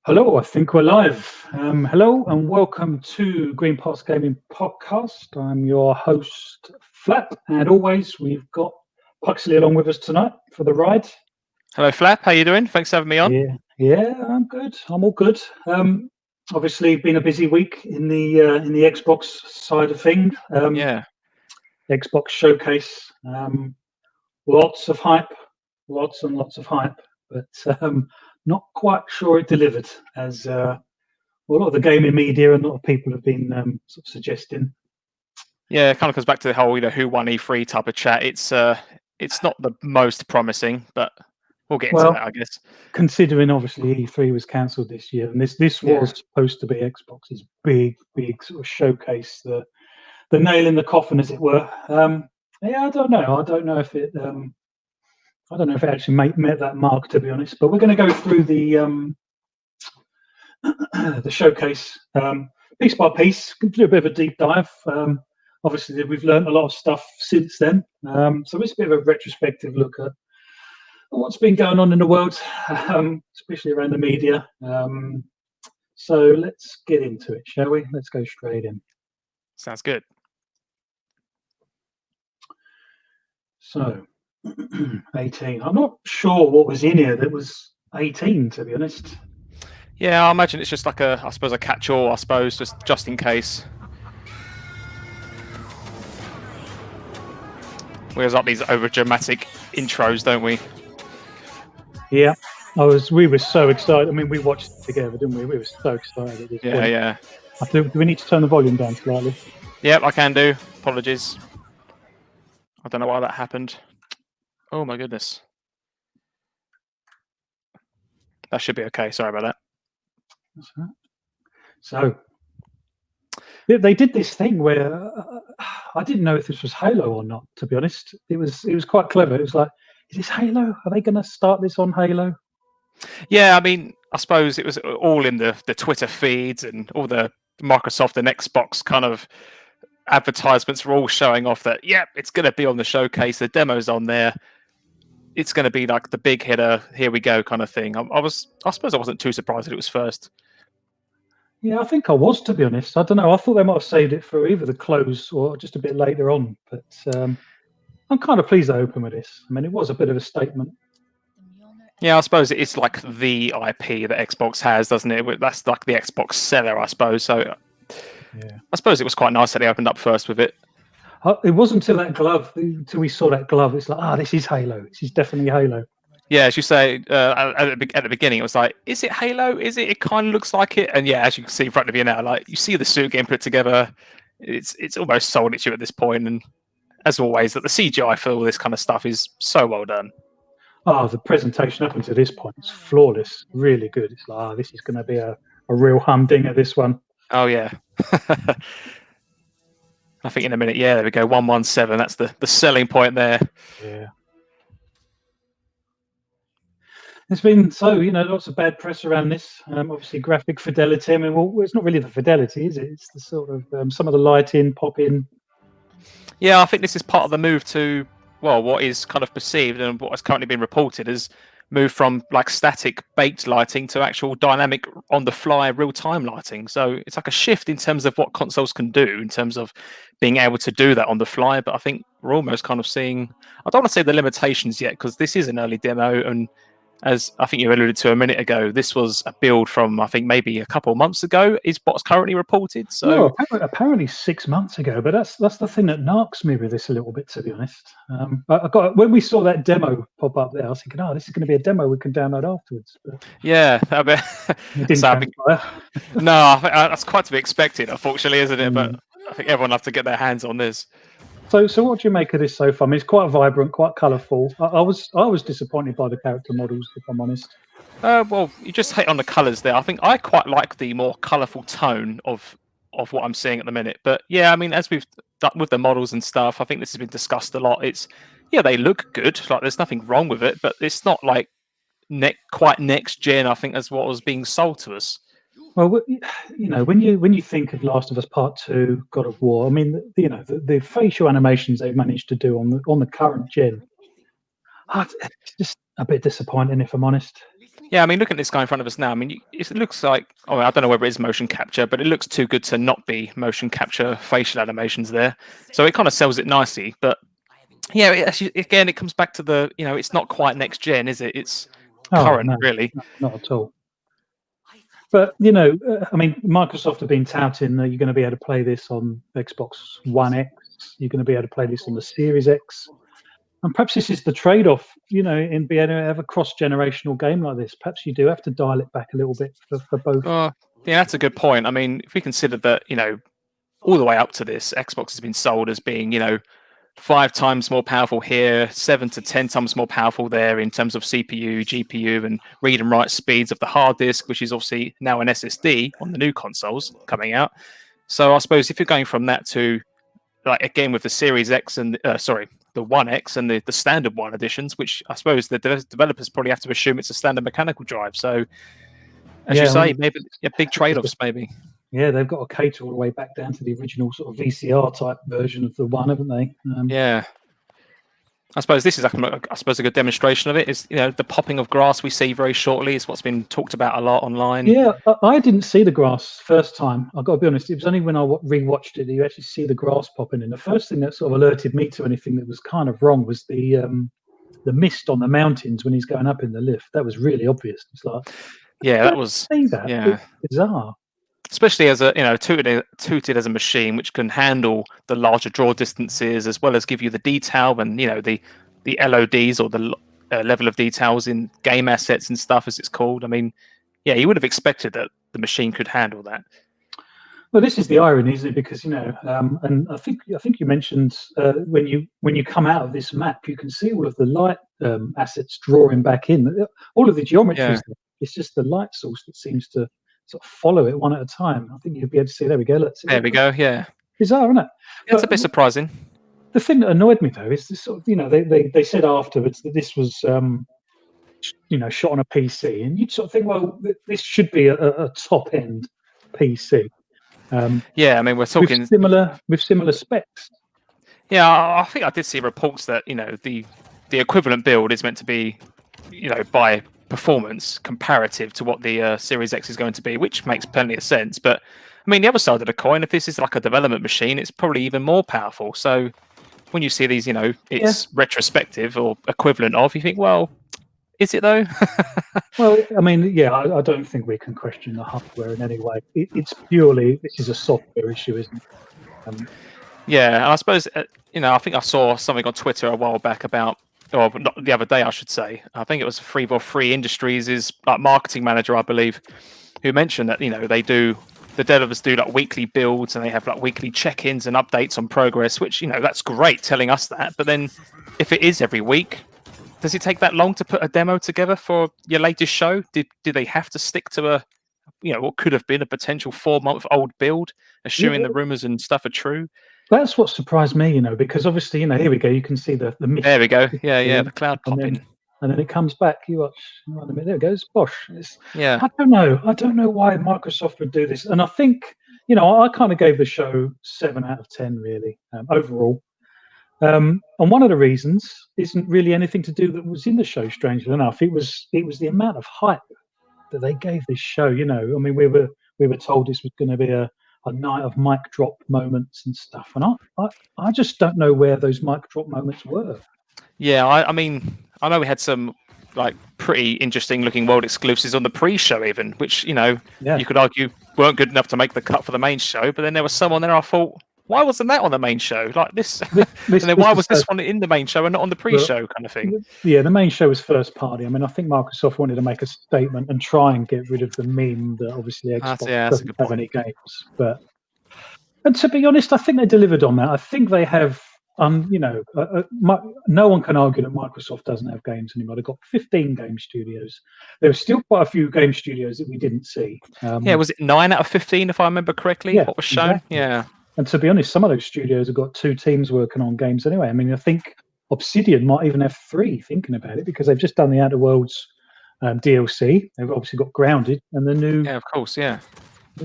Hello, I think we're live. Hello and welcome to Green Pass Gaming Podcast. I'm your host, Phlapp, and always we've got Puxley along with us tonight for the ride. Hello, Phlapp. How you doing? Thanks for having me on. Yeah, I'm good. I'm all good. Obviously, been a busy week in the Xbox side of things. Xbox showcase. Lots of hype, lots and lots of hype, but not quite sure it delivered as a lot of the gaming media and a lot of people have been sort of suggesting. Yeah, it kind of comes back to the whole, who won E3 type of chat. It's not the most promising, but we'll get into that, I guess. Considering obviously E3 was cancelled this year, and this was supposed to be Xbox's big sort of showcase, the nail in the coffin, as it were. I don't know. I don't know if it actually met that mark, to be honest. But we're going to go through the the showcase piece by piece, do a bit of a deep dive. Obviously, we've learned a lot of stuff since then. So it's a bit of a retrospective look at what's been going on in the world, especially around the media. So let's get into it, shall we? Let's go straight in. Sounds good. So, 18. I'm not sure what was in here that was 18, to be honest. Yeah, I imagine it's just like a catch-all, just in case. We always like these over-dramatic intros, don't we? Yeah, we were so excited. I mean, we watched it together, didn't we? We were so excited at this point. Yeah. Do we need to turn the volume down slightly? Yep, I can do. Apologies. I don't know why that happened. Oh my goodness. That should be okay. Sorry about that. That's right. So they did this thing where I didn't know if this was Halo or not, to be honest. It was quite clever. It was like, is this Halo? Are they going to start this on Halo? Yeah, I mean, I suppose it was all in the Twitter feeds and all the Microsoft and Xbox kind of advertisements were all showing off that, it's going to be on the showcase. The demo's on there. It's going to be like the big hitter. Here we go, kind of thing. I suppose I wasn't too surprised that it was first. Yeah, I think I was, to be honest. I don't know. I thought they might have saved it for either the close or just a bit later on. But I'm kind of pleased they opened with this. I mean, it was a bit of a statement. Yeah, I suppose it's like the IP that Xbox has, doesn't it? That's like the Xbox seller, I suppose. So yeah, I suppose it was quite nice that they opened up first with it. It wasn't until we saw that glove. It's like, this is Halo. This is definitely Halo. Yeah, as you say, at the beginning, it was like, is it Halo? Is it? It kind of looks like it. And yeah, as you can see in front of you now, like you see the suit getting put together. It's almost sold it to you at this point. And as always, that the CGI for all this kind of stuff is so well done. Oh, the presentation up until this point is flawless. Really good. It's like, this is going to be a real humdinger, this one. Oh, yeah. I think in a minute, there we go, 117. That's the selling point there. Yeah. There's been lots of bad press around this. Obviously, graphic fidelity. I mean, well, it's not really the fidelity, is it? It's the sort of some of the lighting, pop-in. Yeah, I think this is part of the move to, what is kind of perceived and what has currently been reported as move from like static baked lighting to actual dynamic on the fly real-time lighting. So it's like a shift in terms of what consoles can do in terms of being able to do that on the fly. But I think we're almost kind of seeing, I don't want to say the limitations yet, because this is an early demo, and as I think you alluded to a minute ago, this was a build from, I think, maybe a couple of months ago, is what's currently reported. So apparently 6 months ago, but that's the thing that narks me with this a little bit, to be honest. When we saw that demo pop up there, I was thinking, this is going to be a demo we can download afterwards. But yeah, it didn't transpire. No, that's quite to be expected, unfortunately, isn't it? But I think everyone will have to get their hands on this. So what do you make of this so far? I mean, it's quite vibrant, quite colourful. I was disappointed by the character models, if I'm honest. Well, you just hit on the colours there. I think I quite like the more colourful tone of what I'm seeing at the minute. But yeah, I mean, as we've done with the models and stuff, I think this has been discussed a lot. It's they look good. Like there's nothing wrong with it, but it's not like quite next gen. I think as what was being sold to us. Well, when you think of Last of Us Part 2, God of War, I mean, the facial animations they've managed to do on the current gen, it's just a bit disappointing, if I'm honest. Yeah, I mean, look at this guy in front of us now. I mean, it looks like, I don't know whether it is motion capture, but it looks too good to not be motion capture facial animations there. So it kind of sells it nicely. But yeah, again, it comes back to the, it's not quite next gen, is it? It's current, really. No, not at all. But, I mean, Microsoft have been touting that you're going to be able to play this on Xbox One X. You're going to be able to play this on the Series X. And perhaps this is the trade-off, in being able to have a cross-generational game like this. Perhaps you do have to dial it back a little bit for both. Yeah, that's a good point. I mean, if we consider that, all the way up to this, Xbox has been sold as being, 5 times more powerful here, 7 to 10 times more powerful there in terms of CPU, GPU, and read and write speeds of the hard disk, which is obviously now an SSD on the new consoles coming out. So I suppose if you're going from that to, like, again, with the Series X and, the One X and the standard one editions, which I suppose the developers probably have to assume it's a standard mechanical drive. So, as you say, maybe big trade-offs, maybe. Yeah, they've got to cater all the way back down to the original sort of VCR type version of the one, haven't they? Yeah. I suppose this is, a good demonstration of it. Is the popping of grass we see very shortly is what's been talked about a lot online. Yeah, I didn't see the grass first time. I've got to be honest. It was only when I rewatched it that you actually see the grass popping. And the first thing that sort of alerted me to anything that was kind of wrong was the mist on the mountains when he's going up in the lift. That was really obvious. It's like, that was It's bizarre. Especially as touted as a machine which can handle the larger draw distances as well as give you the detail and the LODs or the level of details in game assets and stuff, as it's called. I mean, yeah, you would have expected that the machine could handle that. Well, this is the irony, isn't it? Because and I think you mentioned when you come out of this map, you can see all of the light assets drawing back in. All of the geometry. Yeah. It's just the light source that seems to sort of follow it one at a time. I think you'll be able to see. There we go. There we go. Yeah. Bizarre, isn't it? It's a bit surprising. The thing that annoyed me though is this sort of, they said afterwards that this was shot on a PC, and you'd sort of think, well, this should be a top end PC. Yeah, I mean, we're talking with similar specs. Yeah, I think I did see reports that the equivalent build is meant to be by performance comparative to what the Series X is going to be, which makes plenty of sense. But I mean, the other side of the coin, if this is like a development machine, it's probably even more powerful. So when you see these, it's retrospective or equivalent of, you think, well, is it though? Well, I mean, yeah, I don't think we can question the hardware in any way. It's purely, this is a software issue, isn't it? Yeah, and I suppose, I think I saw something on Twitter a while back about, or not the other day, I should say. I think it was Free Industries' like marketing manager, I believe, who mentioned that the developers do like weekly builds and they have like weekly check-ins and updates on progress, which that's great telling us that. But then, if it is every week, does it take that long to put a demo together for your latest show? Did they have to stick to a what could have been a potential 4-month-old build, assuming the rumors and stuff are true? That's what surprised me, because obviously, here we go. You can see the mist. There we go. Yeah, the cloud popping. And then it comes back. You watch. Wait a minute, there it goes. Bosh. Yeah. I don't know why Microsoft would do this. And I think, I kind of gave the show 7 out of 10, really, overall. And one of the reasons isn't really anything to do that was in the show. Strangely enough, it was the amount of hype that they gave this show. I mean, we were told this was going to be a night of mic drop moments and stuff, and I just don't know where those mic drop moments were. Yeah, I mean, I know we had some like pretty interesting looking world exclusives on the pre-show, even, which you could argue weren't good enough to make the cut for the main show. But then there was some on there I thought, why wasn't that on the main show? Like this, and then why was this one in the main show and not on the pre-show kind of thing? Yeah, the main show was first party. I mean, I think Microsoft wanted to make a statement and try and get rid of the meme that obviously Xbox doesn't have any games. And to be honest, I think they delivered on that. I think they have, no one can argue that Microsoft doesn't have games anymore. They've got 15 game studios. There were still quite a few game studios that we didn't see. Was it 9 out of 15, if I remember correctly, what was shown? Exactly. Yeah. And to be honest, some of those studios have got 2 teams working on games anyway. I mean, I think Obsidian might even have 3, thinking about it, because they've just done the Outer Worlds DLC. They've obviously got Grounded and the new, new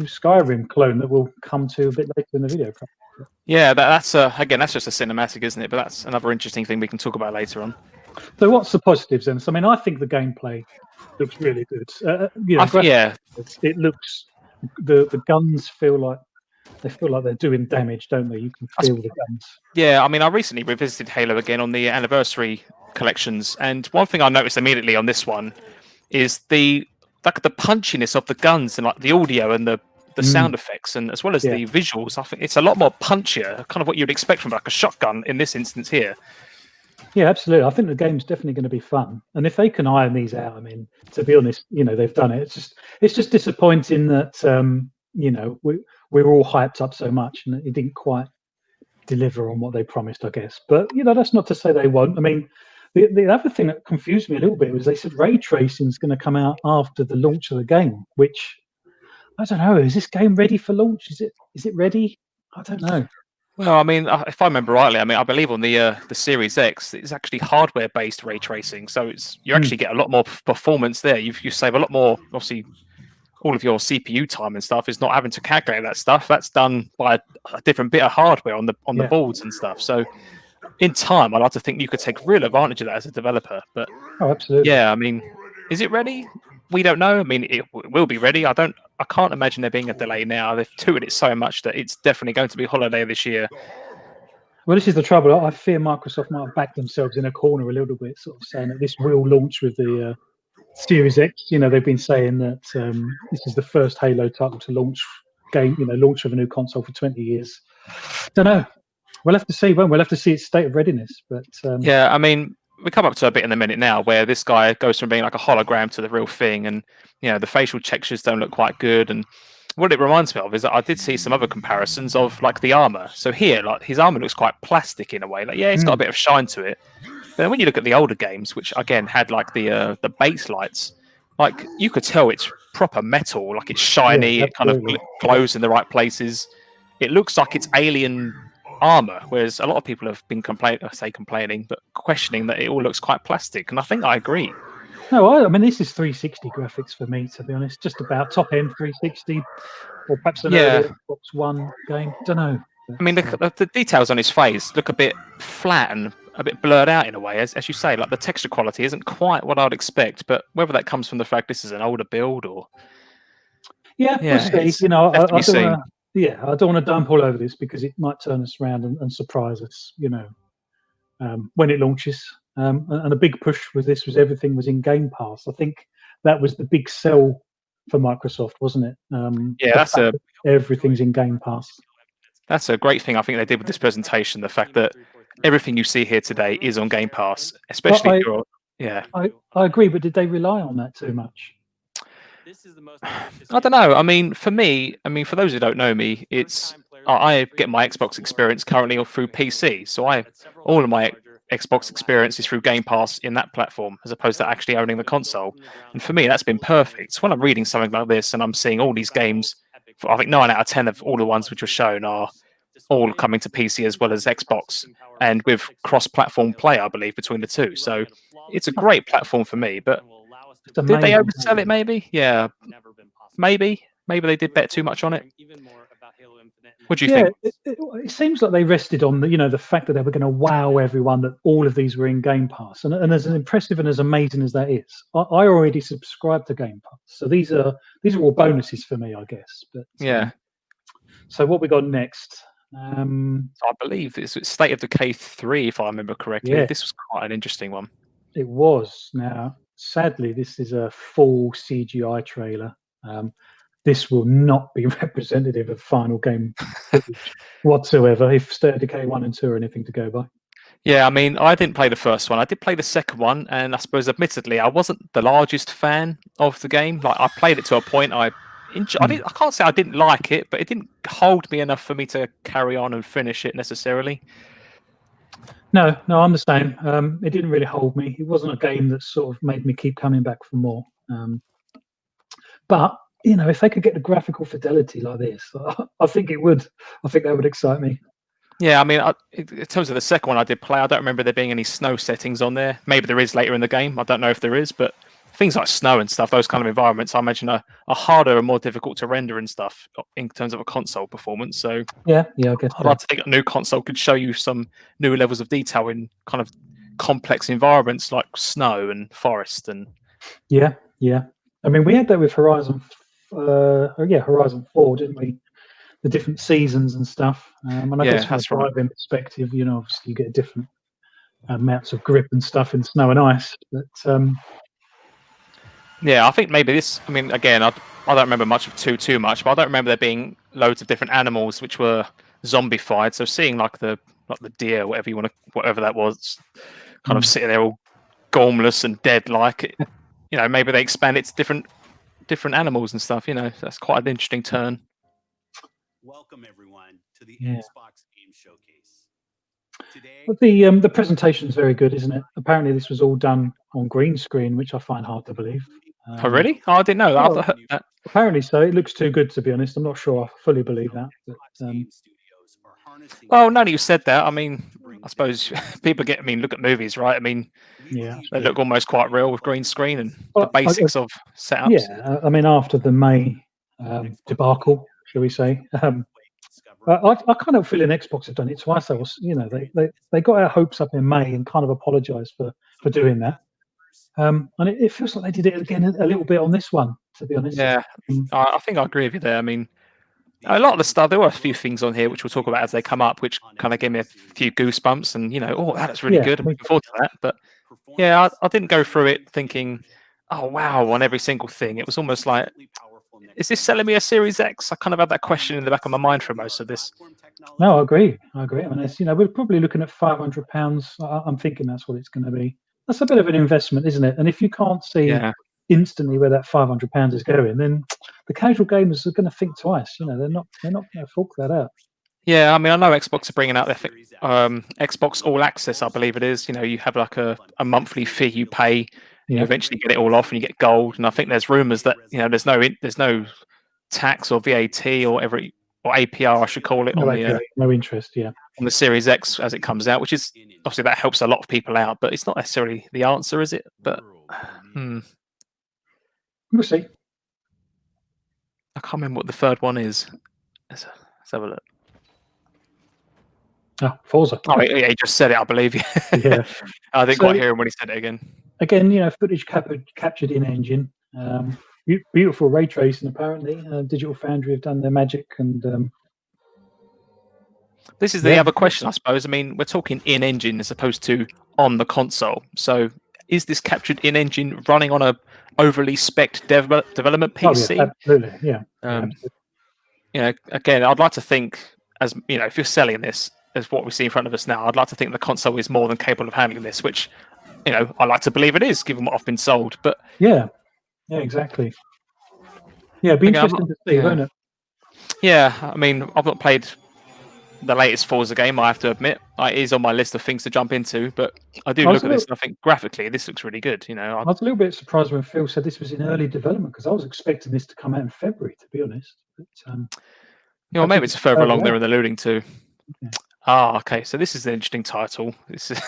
Skyrim clone that will come to a bit later in the video. Yeah, that's again, that's just a cinematic, isn't it? But that's another interesting thing we can talk about later on. So what's the positives then? So, I mean, I think the gameplay looks really good. It looks, the guns feel like they're doing damage, don't they? You can feel the guns. Yeah, I mean, I recently revisited Halo again on the anniversary collections, and one thing I noticed immediately on this one is the punchiness of the guns and like the audio and the sound effects, and as well as the visuals. I think it's a lot more punchier, kind of what you'd expect from like a shotgun in this instance here. Yeah, absolutely. I think the game's definitely going to be fun, and if they can iron these out, I mean, to be honest, they've done it. It's just disappointing that we're all hyped up so much, and it didn't quite deliver on what they promised, I guess. But that's not to say they won't. I mean, the other thing that confused me a little bit was they said ray tracing is going to come out after the launch of the game, which I don't know. Is this game ready for launch? Is it ready? I don't know. Well, I mean, if I remember rightly, I mean, I believe on the Series X, it's actually hardware-based ray tracing, so you actually get a lot more performance there. You save a lot more, obviously. All of your CPU time and stuff is not having to calculate that stuff. That's done by a different bit of hardware on the boards and stuff. So, in time, I'd like to think you could take real advantage of that as a developer. But absolutely. Yeah, I mean, is it ready? We don't know. I mean, it will be ready. I can't imagine there being a delay now. They've tweeted it so much that it's definitely going to be holiday this year. Well, this is the trouble. I fear Microsoft might have backed themselves in a corner a little bit, sort of saying that this will launch with the Series X. They've been saying that this is the first Halo title to launch of a new console for 20 years. Don't know. We'll have to see. We'll have to see its state of readiness. But yeah, I mean, we come up to a bit in a minute now where this guy goes from being like a hologram to the real thing, and the facial textures don't look quite good. And what it reminds me of is that I did see some other comparisons of like the armor. So here, like his armor looks quite plastic in a way. Like it's got a bit of shine to it. But when you look at the older games, which again had like the base lights, like you could tell it's proper metal, like it's shiny, it kind of glows in the right places. It looks like it's alien armor, whereas a lot of people have been complaining, but questioning that it all looks quite plastic. And I think I agree. No, I mean this is 360 graphics for me, to be honest. Just about top end 360, or perhaps an early Xbox One game. Don't know. I mean, the details on his face look a bit flat and a bit blurred out in a way, as you say. Like the texture quality isn't quite what I'd expect, but whether that comes from the fact this is an older build or we'll see. I don't want to dump all over this because it might turn us around and surprise us. When it launches. And a big push with this was everything was in Game Pass. I think that was the big sell for Microsoft, wasn't it? Everything's in Game Pass. That's a great thing I think they did with this presentation. The fact that everything you see here today is on Game Pass, especially I agree, but did they rely on that too much? I don't know. I mean, for me, for those who don't know me, I get my Xbox experience currently through PC. So all of my Xbox experience is through Game Pass in that platform, as opposed to actually owning the console. And for me, that's been perfect. So when I'm reading something like this and I'm seeing all these games, I think 9 out of 10 of all the ones which were shown are all coming to PC as well as Xbox, and with cross-platform play, I believe, between the two. So it's a great platform for me. But did they oversell it? Maybe, yeah, maybe they did bet too much on it. What do you think? It seems like they rested on the fact that they were going to wow everyone, that all of these were in Game Pass, and as impressive and as amazing as that is, I already subscribed to Game Pass, so these are all bonuses for me, I guess. But so what we got next? I believe it's State of Decay 3, if I remember correctly. Yeah. This was quite an interesting one. It was. Now, sadly, this is a full CGI trailer. This will not be representative of final game whatsoever, if State of Decay 1 and 2 are anything to go by. Yeah, I mean, I didn't play the first one. I did play the second one, and I suppose, admittedly, I wasn't the largest fan of the game. Like, I played it to a point. I can't say I didn't like it, but it didn't hold me enough for me to carry on and finish it necessarily. No, I'm the same. It didn't really hold me. It wasn't a game that sort of made me keep coming back for more. But if they could get the graphical fidelity like this, I think it would. I think that would excite me. Yeah, I mean, in terms of the second one I did play, I don't remember there being any snow settings on there. Maybe there is later in the game. I don't know if there is, but things like snow and stuff, those kind of environments, I imagine are harder and more difficult to render and stuff in terms of a console performance. So yeah, I guess I'd like to think a new console could show you some new levels of detail in kind of complex environments like snow and forest and. Yeah. I mean, we had that with Horizon 4, didn't we? The different seasons and stuff. And I guess from a driving perspective, obviously you get different amounts of grip and stuff in snow and ice. But yeah, I think maybe this. I mean, again, I don't remember much of 2 too much, but I don't remember there being loads of different animals which were zombified. So seeing like the deer, whatever that was, kind of sitting there all gormless and dead, like maybe they expand it to different animals and stuff. That's quite an interesting turn. Welcome everyone to the Xbox Game Showcase. Today, but the presentation is very good, isn't it? Apparently, this was all done on green screen, which I find hard to believe. Oh, really? Oh, I didn't know that. Apparently so. It looks too good, to be honest. I'm not sure I fully believe that. But, well, now that you said that, I mean, I suppose people look at movies, right? I mean, they look almost quite real with green screen and the basics of setups. Yeah, I mean, after the May debacle, shall we say, I kind of feel Xbox have done it twice. They got our hopes up in May and kind of apologised for doing that. And it feels like they did it again a little bit on this one, to be honest. Yeah, I think I agree with you there. I mean, a lot of the stuff, there were a few things on here which we'll talk about as they come up, which kind of gave me a few goosebumps and, that's really good. I'm looking forward to that. But yeah, I didn't go through it thinking, oh, wow, on every single thing. It was almost like, is this selling me a Series X? I kind of had that question in the back of my mind for most of this. No, I agree. I mean, we're probably looking at £500. I'm thinking that's what it's going to be. That's a bit of an investment, isn't it? And if you can't see instantly where that £500 is going, then the casual gamers are going to think twice. They're not going to fork that out. Yeah, I mean, I know Xbox are bringing out their Xbox All Access, I believe it is. You have like a monthly fee you pay. You eventually get it all off, and you get gold. And I think there's rumours that there's no tax or VAT or APR, I should call it, no interest. Yeah, on the Series X as it comes out, which is obviously that helps a lot of people out, but it's not necessarily the answer, is it? But we'll see. I can't remember what the third one is. Let's have a look. Forza. Oh, yeah, he just said it, I believe. Yeah, I didn't quite hear him when he said it again. Again, footage captured in engine. Beautiful ray tracing, apparently. Digital Foundry have done their magic, and this is the other question, I suppose. I mean, we're talking in engine as opposed to on the console. So, is this captured in engine running on a overly spec'd development PC? Oh, yeah, absolutely, yeah. Again, I'd like to think, as if you're selling this as what we see in front of us now, I'd like to think the console is more than capable of handling this, which I like to believe it is, given what I've been sold. But yeah, exactly. Yeah, it'd be interesting to see, won't it? Yeah, I mean, I've not played the latest Forza game, I have to admit. It is on my list of things to jump into, but I do look at this and I think graphically this looks really good. I was a little bit surprised when Phil said this was in early development, because I was expecting this to come out in February, to be honest. But, maybe it's further along they're alluding to. Okay. Okay. So this is an interesting title. This is,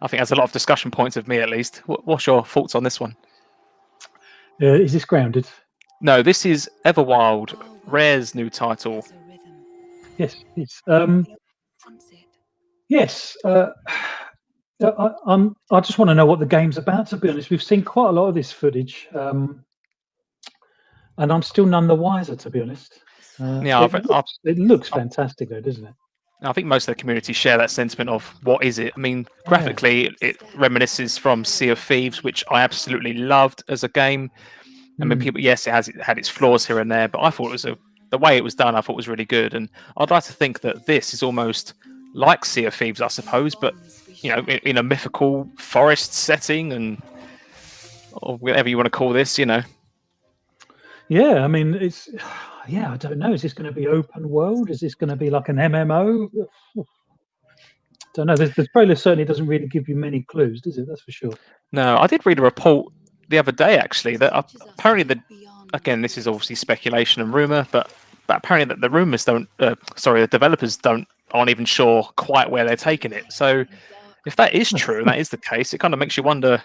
I think, has a lot of discussion points with me, at least. What's your thoughts on this one? Is this Grounded? No, this is Everwild, Rare's new title. Yes, it's yes. I just want to know what the game's about, to be honest. We've seen quite a lot of this footage, and I'm still none the wiser, to be honest. It looks fantastic, though, doesn't it? I think most of the community share that sentiment of what is it. I mean, graphically, it reminisces from Sea of Thieves, which I absolutely loved as a game. I mean, people, yes, it had its flaws here and there, but I thought it was the way it was done, I thought was really good. And I'd like to think that this is almost like Sea of Thieves, I suppose, but in a mythical forest setting, or whatever you want to call this, Yeah, I mean, it's. Yeah, I don't know. Is this going to be open world? Is this going to be like an MMO? Don't know. There's trailer certainly doesn't really give you many clues, does it? That's for sure. No, I did read a report the other day, actually, that apparently again, this is obviously speculation and rumor, but apparently that the rumors the developers aren't even sure quite where they're taking it. So if that is true, and that is the case, it kind of makes you wonder,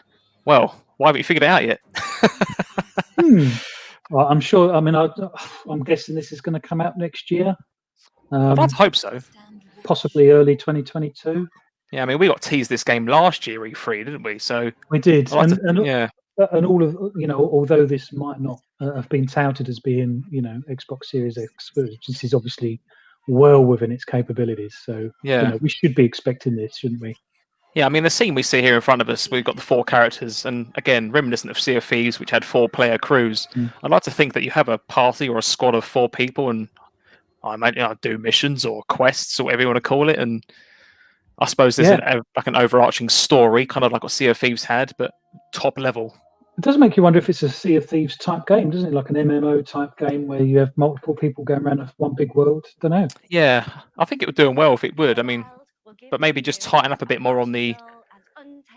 well, why haven't you figured it out yet? Well, I'm sure. I mean, I'm guessing this is going to come out next year. I'd like to hope so. Possibly early 2022. Yeah, I mean, we got teased this game last year, E3, didn't we? So we did, and all of although this might not have been touted as being Xbox Series X, this is obviously well within its capabilities. So we should be expecting this, shouldn't we? Yeah, I mean, the scene we see here in front of us, we've got the 4 characters, and again, reminiscent of Sea of Thieves, which had 4-player crews. I'd like to think that you have a party or a squad of 4 people, and I imagine I'd do missions or quests or whatever you want to call it, and I suppose there's an overarching story, kind of like what Sea of Thieves had, but top level. It does make you wonder if it's a Sea of Thieves type game, doesn't it? Like an MMO type game where you have multiple people going around one big world. Don't know. Yeah, I think it would do well if it would. I mean, but maybe just tighten up a bit more on the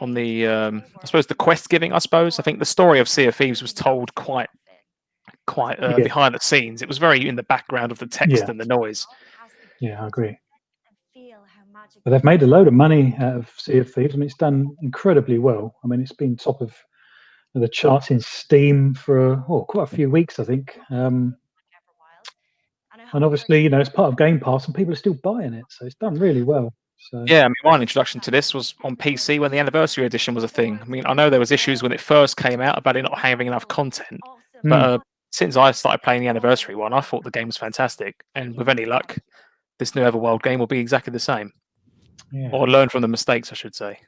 I suppose the quest giving. I think the story of Sea of Thieves was told quite behind the scenes. It was very in the background of the text and the noise. Yeah, I agree. But they've made a load of money out of Sea of Thieves. I mean, it's done incredibly well. I mean, it's been top of the charts in Steam for quite a few weeks, I think. And obviously, it's part of Game Pass, and people are still buying it, so it's done really well. So. Yeah, I mean, my introduction to this was on PC when the Anniversary Edition was a thing. I mean, I know there was issues when it first came out about it not having enough content, but since I started playing the Anniversary one, I thought the game was fantastic. And with any luck, this new Everwild game will be exactly the same. Yeah. Or learn from the mistakes, I should say.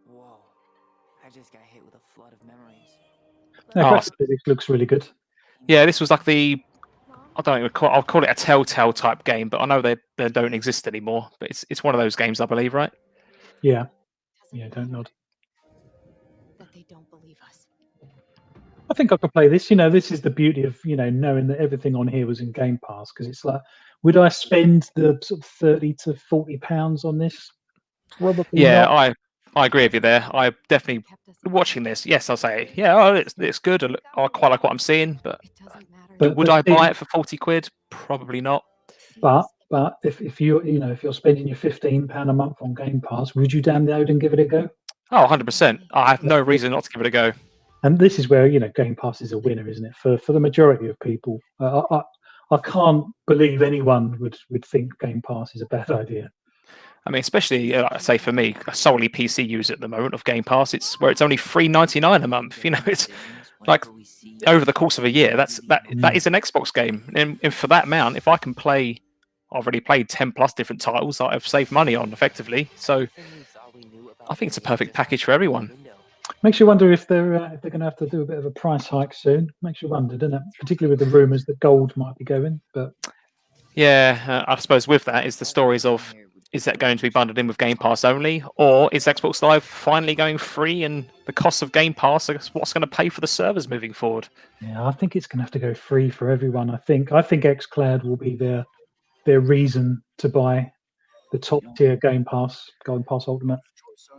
Whoa, I just got hit with a flood of memories. It looks really good. Yeah, this was like I'll call it a Telltale type game, but I know they don't exist anymore. But it's one of those games, I believe, right? Yeah. Yeah, don't nod. That they don't believe us. I think I could play this. This is the beauty of knowing that everything on here was in Game Pass, because it's like, would I spend the sort of £30 to £40 on this? Probably not. I agree with you there. I definitely watching this. Yes, I'll say it's good. I quite like what I'm seeing, but would I buy it for £40? Probably not. But if you're spending your £15 a month on Game Pass, would you download and give it a go? Oh, 100%. I have no reason not to give it a go. And this is where Game Pass is a winner, isn't it? For the majority of people, I can't believe anyone would think Game Pass is a bad idea. I mean, especially say for me, a solely PC user at the moment of Game Pass, it's only $3.99 a month. It's like over the course of a year, that is an Xbox game, and for that amount, if I can play, I've already played 10 plus different titles that I've saved money on effectively. So I think it's a perfect package for everyone. Makes you wonder if they're going to have to do a bit of a price hike soon. Makes you wonder, doesn't it? Particularly with the rumours that gold might be going. But yeah, I suppose with that is the stories of, is that going to be bundled in with Game Pass only, or is Xbox Live finally going free, and the cost of Game Pass is what's going to pay for the servers moving forward? Yeah, I think it's going to have to go free for everyone. I think xCloud will be their reason to buy the top tier Game Pass Ultimate.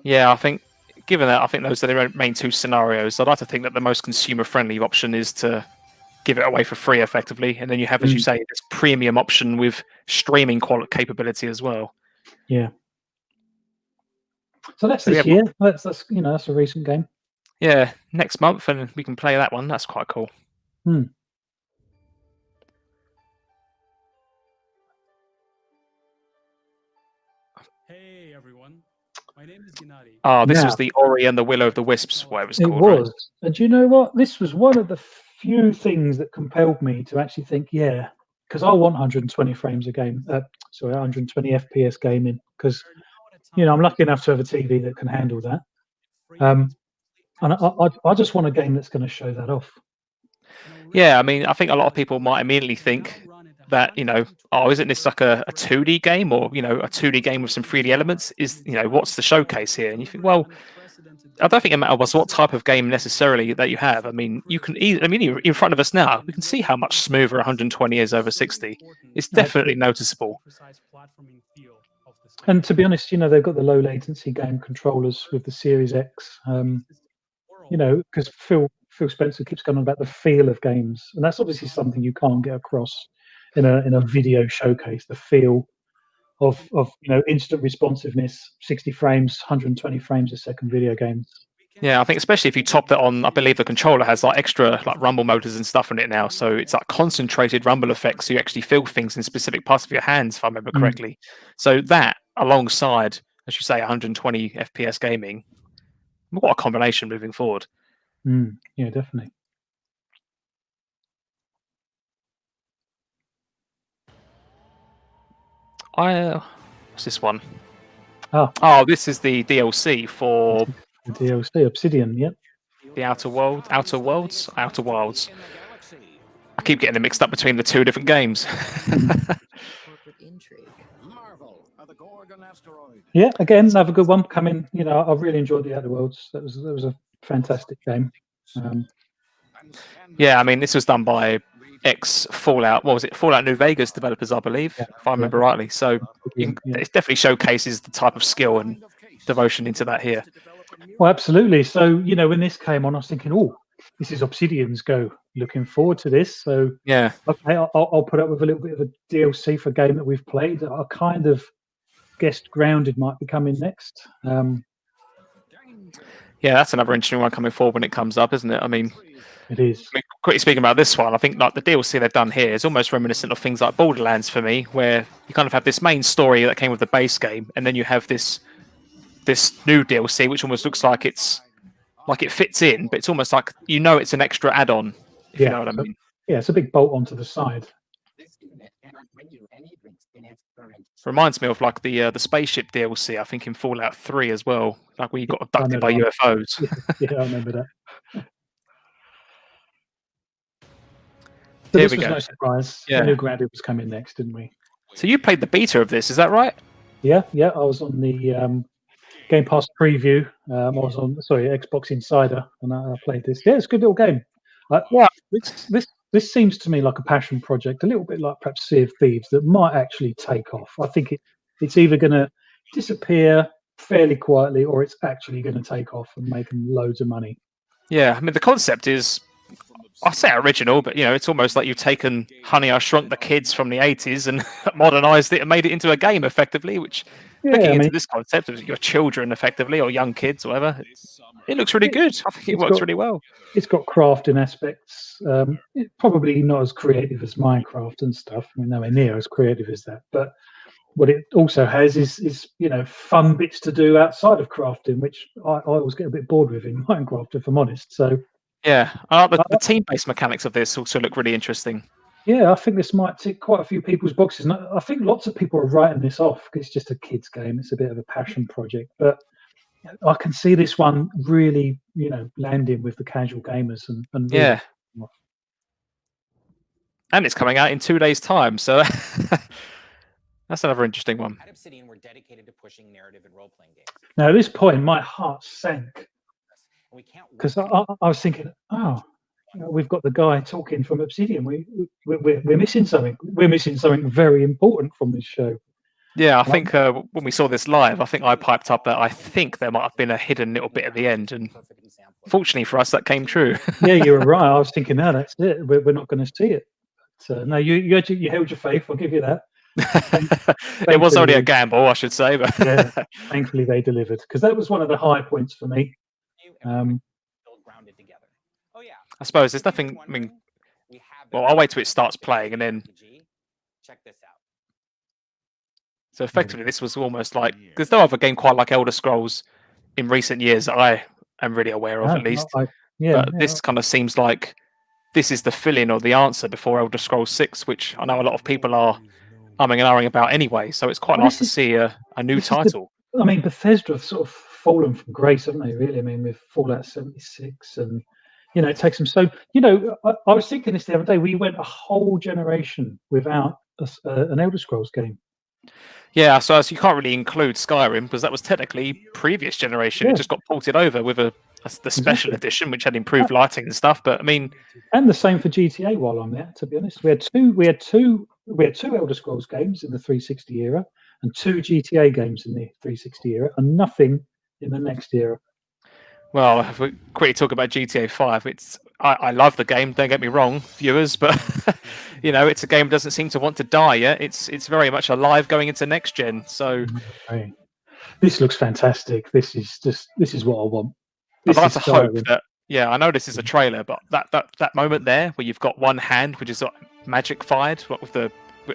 Yeah, I think given that, I think those are the main 2 scenarios. I'd like to think that the most consumer friendly option is to give it away for free effectively, and then you have, as you say, this premium option with streaming capability as well. Yeah. So that's this year. That's a recent game. Yeah, next month, and we can play that one. That's quite cool. Hey everyone, my name is Gennady. Oh, this was the Ori and the Will of the Wisps, whatever it was called. It was. Right? And do you know what? This was one of the few things that compelled me to actually think, because I want 120 frames a game. 120 FPS gaming, because I'm lucky enough to have a TV that can handle that. And I just want a game that's going to show that off. Yeah, I mean, I think a lot of people might immediately think that, isn't this like a 2D game, or, a 2D game with some 3D elements? What's the showcase here? And you think, well, I don't think it matters what type of game necessarily that you have. I mean, you're in front of us now. We can see how much smoother 120 is over 60. It's definitely noticeable. And to be honest, they've got the low latency game controllers with the Series X. Because Phil Spencer keeps going on about the feel of games, and that's obviously something you can't get across in a video showcase. The feel of instant responsiveness, 60 frames, 120 frames a second video games. Yeah, I think especially if you top that on, I believe the controller has like extra like rumble motors and stuff in it now, so it's like concentrated rumble effects. So you actually feel things in specific parts of your hands, if I remember correctly. So that, alongside, as you say, 120 FPS gaming, what a combination moving forward. Yeah, definitely. What's this one? Oh, this is the DLC for the DLC Obsidian. Yep. The Outer Worlds. I keep getting them mixed up between the two different games. Yeah, again, another good one coming. You know, I really enjoyed the Outer Worlds. That was a fantastic game. Yeah, I mean, this was done by ex-Fallout. What was it? Fallout New Vegas developers, I believe, if I remember rightly. So it definitely showcases the type of skill and devotion into that here. Well, absolutely. So, you know, when this came on, I was thinking, oh, this is Obsidian's go. Looking forward to this. So, yeah, okay, I'll put up with a little bit of a DLC for a game that we've played. I kind of guessed Grounded might be coming next. Yeah, that's another interesting one coming forward when it comes up, isn't it? I mean, it is. Quickly speaking about this one, I think like the DLC they've done here is almost reminiscent of things like Borderlands for me, where you kind of have this main story that came with the base game, and then you have this new DLC, which almost looks like it's like it fits in, but it's almost like it's an extra add-on. If you know what I mean. Yeah, it's a big bolt onto the side. Reminds me of like the spaceship DLC, I think in Fallout 3 as well, like where you got abducted by UFOs. Yeah, I remember that. So Here this was no surprise. Yeah. We knew Grounded was coming next, didn't we? So you played the beta of this, is that right? Yeah. I was on the Game Pass preview. I was on Xbox Insider, and I played this. Yeah, it's a good little game. This seems to me like a passion project, a little bit like perhaps Sea of Thieves, that might actually take off. I think it's either going to disappear fairly quietly, or it's actually going to take off and make them loads of money. Yeah, I mean the concept is, I say original, but it's almost like you've taken Honey, I Shrunk the Kids from the 80s and modernized it and made it into a game effectively, which looking into this concept of your children effectively, or young kids, or whatever, it looks really good. I think it works really well. It's got crafting aspects. It's probably not as creative as Minecraft and stuff. I mean, nowhere near as creative as that. But what it also has is fun bits to do outside of crafting, which I always get a bit bored with in Minecraft, if I'm honest. So yeah, the team-based mechanics of this also look really interesting. Yeah, I think this might tick quite a few people's boxes. And I think lots of people are writing this off because it's just a kid's game. It's a bit of a passion project. But I can see this one really, landing with the casual gamers. And yeah. And it's coming out in 2 days' time. So that's another interesting one. At Obsidian, we're dedicated to pushing narrative and role-playing games. Now, at this point, my heart sank. Because I was thinking, we've got the guy talking from Obsidian. We're missing something. We're missing something very important from this show. Yeah, I think when we saw this live, I think I piped up that I think there might have been a hidden little bit at the end, and fortunately for us, that came true. Yeah, you were right. I was thinking, no, that's it. We're not going to see it. So, no, you held your faith. I'll give you that. It was only a gamble, I should say, but yeah, thankfully they delivered, because that was one of the high points for me. I suppose there's nothing. I mean, well, I'll wait till it starts playing, and then. Check this out. So effectively, this was almost like there's no other game quite like Elder Scrolls in recent years that I am really aware of, at least. This kind of seems like this is the fill-in or the answer before Elder Scrolls 6, which I know a lot of people are umming and ahhing about anyway. So it's quite nice to see a new title. I mean, Bethesda have sort of fallen from grace, haven't they? Really, I mean, with Fallout 76 and. It takes them so. I was thinking this the other day. We went a whole generation without an Elder Scrolls game. Yeah, so you can't really include Skyrim because that was technically previous generation. Yeah. It just got ported over with the special edition, which had improved lighting and stuff. But I mean, and the same for GTA. While I'm there, to be honest, we had two Elder Scrolls games in the 360 era and 2 GTA games in the 360 era, and nothing in the next era. Well, if we quickly talk about GTA 5, I love the game, don't get me wrong, viewers, but it's a game that doesn't seem to want to die yet. It's very much alive going into next gen. So this looks fantastic. This is what I want. I'd like to hope that. Yeah, I know this is a trailer, but that moment there where you've got one hand which is magic fired with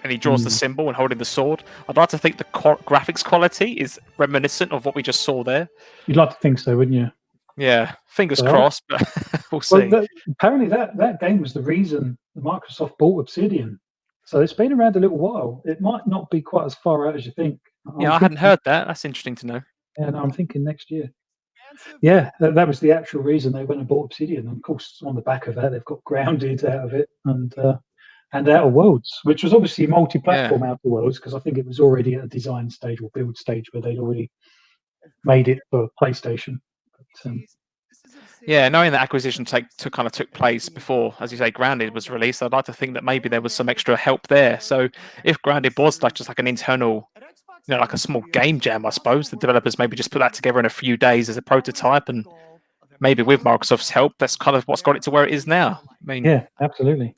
and he draws the symbol and holding the sword. I'd like to think the graphics quality is reminiscent of what we just saw there. You'd like to think so, wouldn't you? Yeah, fingers crossed, but we'll see. Apparently, that game was the reason Microsoft bought Obsidian. So it's been around a little while. It might not be quite as far out as you think. I hadn't heard that. That's interesting to know. Yeah, no, I'm thinking next year. Yeah, that was the actual reason they went and bought Obsidian. And of course, on the back of that, they've got Grounded out of it and Outer Worlds, which was obviously multi-platform Outer Worlds, because I think it was already at a design stage or build stage where they'd already made it for PlayStation. But, knowing that acquisition took place before, as you say, Grounded was released, I'd like to think that maybe there was some extra help there. So if Grounded was just like an internal, like a small game jam, I suppose the developers maybe just put that together in a few days as a prototype, and maybe with Microsoft's help, that's kind of what's got it to where it is now. I mean, yeah, absolutely.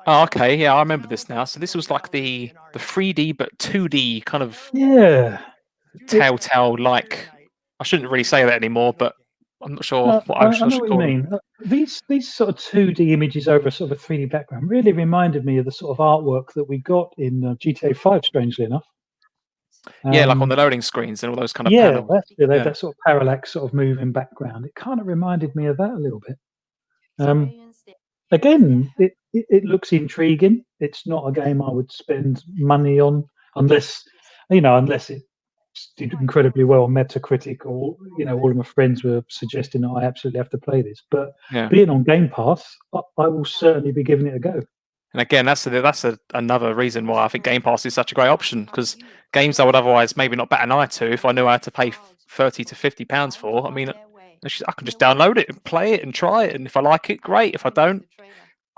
Oh, okay, yeah, I remember this now. So this was like the 3D but 2D kind of Telltale-like. I shouldn't really say that anymore, but I'm not sure what I should call them. These sort of 2D images over a sort of a 3D background really reminded me of the sort of artwork that we got in GTA 5, strangely enough. Yeah, like on the loading screens and all those kind of panels. That sort of parallax sort of moving background. It kind of reminded me of that a little bit. Again, it looks intriguing. It's not a game I would spend money on unless it did incredibly well on Metacritic, or all of my friends were suggesting that I absolutely have to play this. But being on Game Pass, I will certainly be giving it a go. And again, that's another reason why I think Game Pass is such a great option, because games I would otherwise maybe not bat an eye to, if I knew I had to pay £30 to £50 for, I mean, I can just download it and play it and try it, and if I like it, great. If I don't,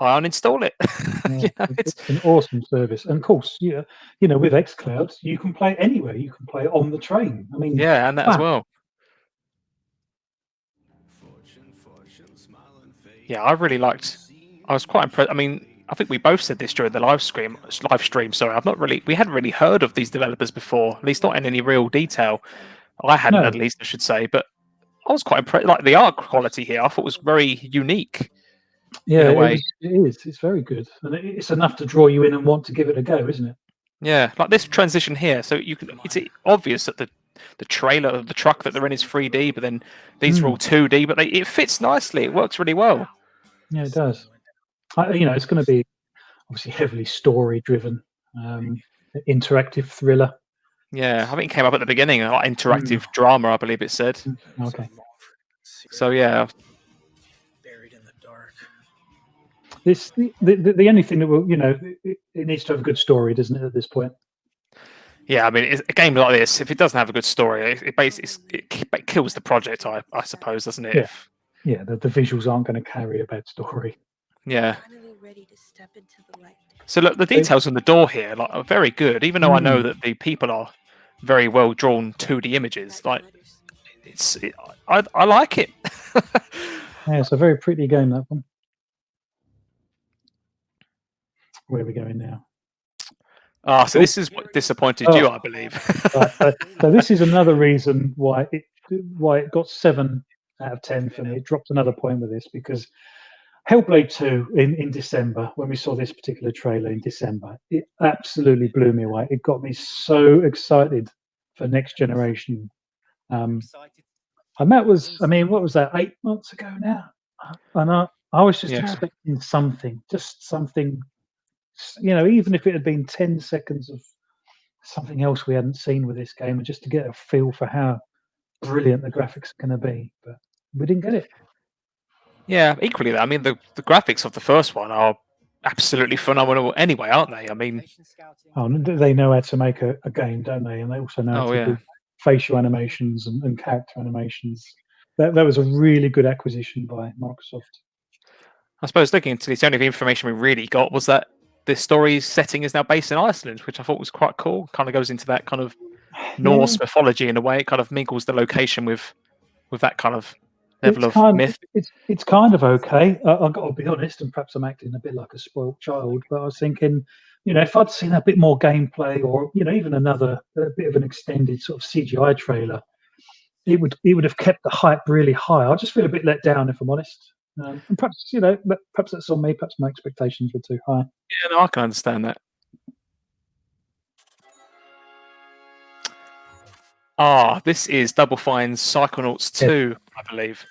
I uninstall it. It's an awesome service, and of course, with xCloud, you can play it anywhere. You can play it on the train. I mean, and that as well. Yeah, I really liked. I was quite impressed. I mean, I think we both said this during the live stream. Sorry, we hadn't really heard of these developers before, at least not in any real detail. I hadn't, at least I should say, but I was quite impressed. Like the art quality here, I thought was very unique. Yeah, it is. It's very good, and it's enough to draw you in and want to give it a go, isn't it? Yeah, like this transition here. So it's obvious that the trailer of the truck that they're in is 3D, but then these are all 2D. But it fits nicely. It works really well. Yeah, it does. It's going to be obviously heavily story-driven, interactive thriller. Yeah, I think it came up at the beginning, like interactive drama, I believe it said. Okay. So yeah. The only thing that will, it needs to have a good story, doesn't it, at this point? Yeah, I mean, a game like this, if it doesn't have a good story, it kills the project, I suppose, doesn't it? Yeah, the visuals aren't going to carry a bad story. Yeah. So look, the details on the door here are very good, even though I know that the people are very well drawn 2D images. Like, I like it. Yeah, it's a very pretty game, that one. Where are we going now? So this is what disappointed you, I believe. So this is another reason why it got 7 out of 10 for me. It dropped another point with this, because Hellblade 2 in December, when we saw this particular trailer in December, it absolutely blew me away. It got me so excited for next generation. And that was, what was that, 8 months ago now? And I was just expecting something, even if it had been 10 seconds of something else we hadn't seen with this game, and just to get a feel for how brilliant the graphics are going to be. But we didn't get it. Yeah, equally, the graphics of the first one are absolutely phenomenal anyway, aren't they? I mean... they know how to make a game, don't they? And they also know how to do facial animations and character animations. That was a really good acquisition by Microsoft. I suppose looking into this, the only information we really got was that the story's setting is now based in Iceland, which I thought was quite cool. Kind of goes into that kind of Norse mythology in a way. It kind of mingles the location with that kind of level of myth. It's kind of okay. I've got to be honest, and perhaps I'm acting a bit like a spoilt child, but I was thinking, if I'd seen a bit more gameplay, or even a bit of an extended sort of CGI trailer, it would have kept the hype really high. I just feel a bit let down, if I'm honest. And perhaps perhaps that's on me. Perhaps my expectations were too high. Yeah, no, I can understand that. This is Double Fine's Psychonauts 2, I believe.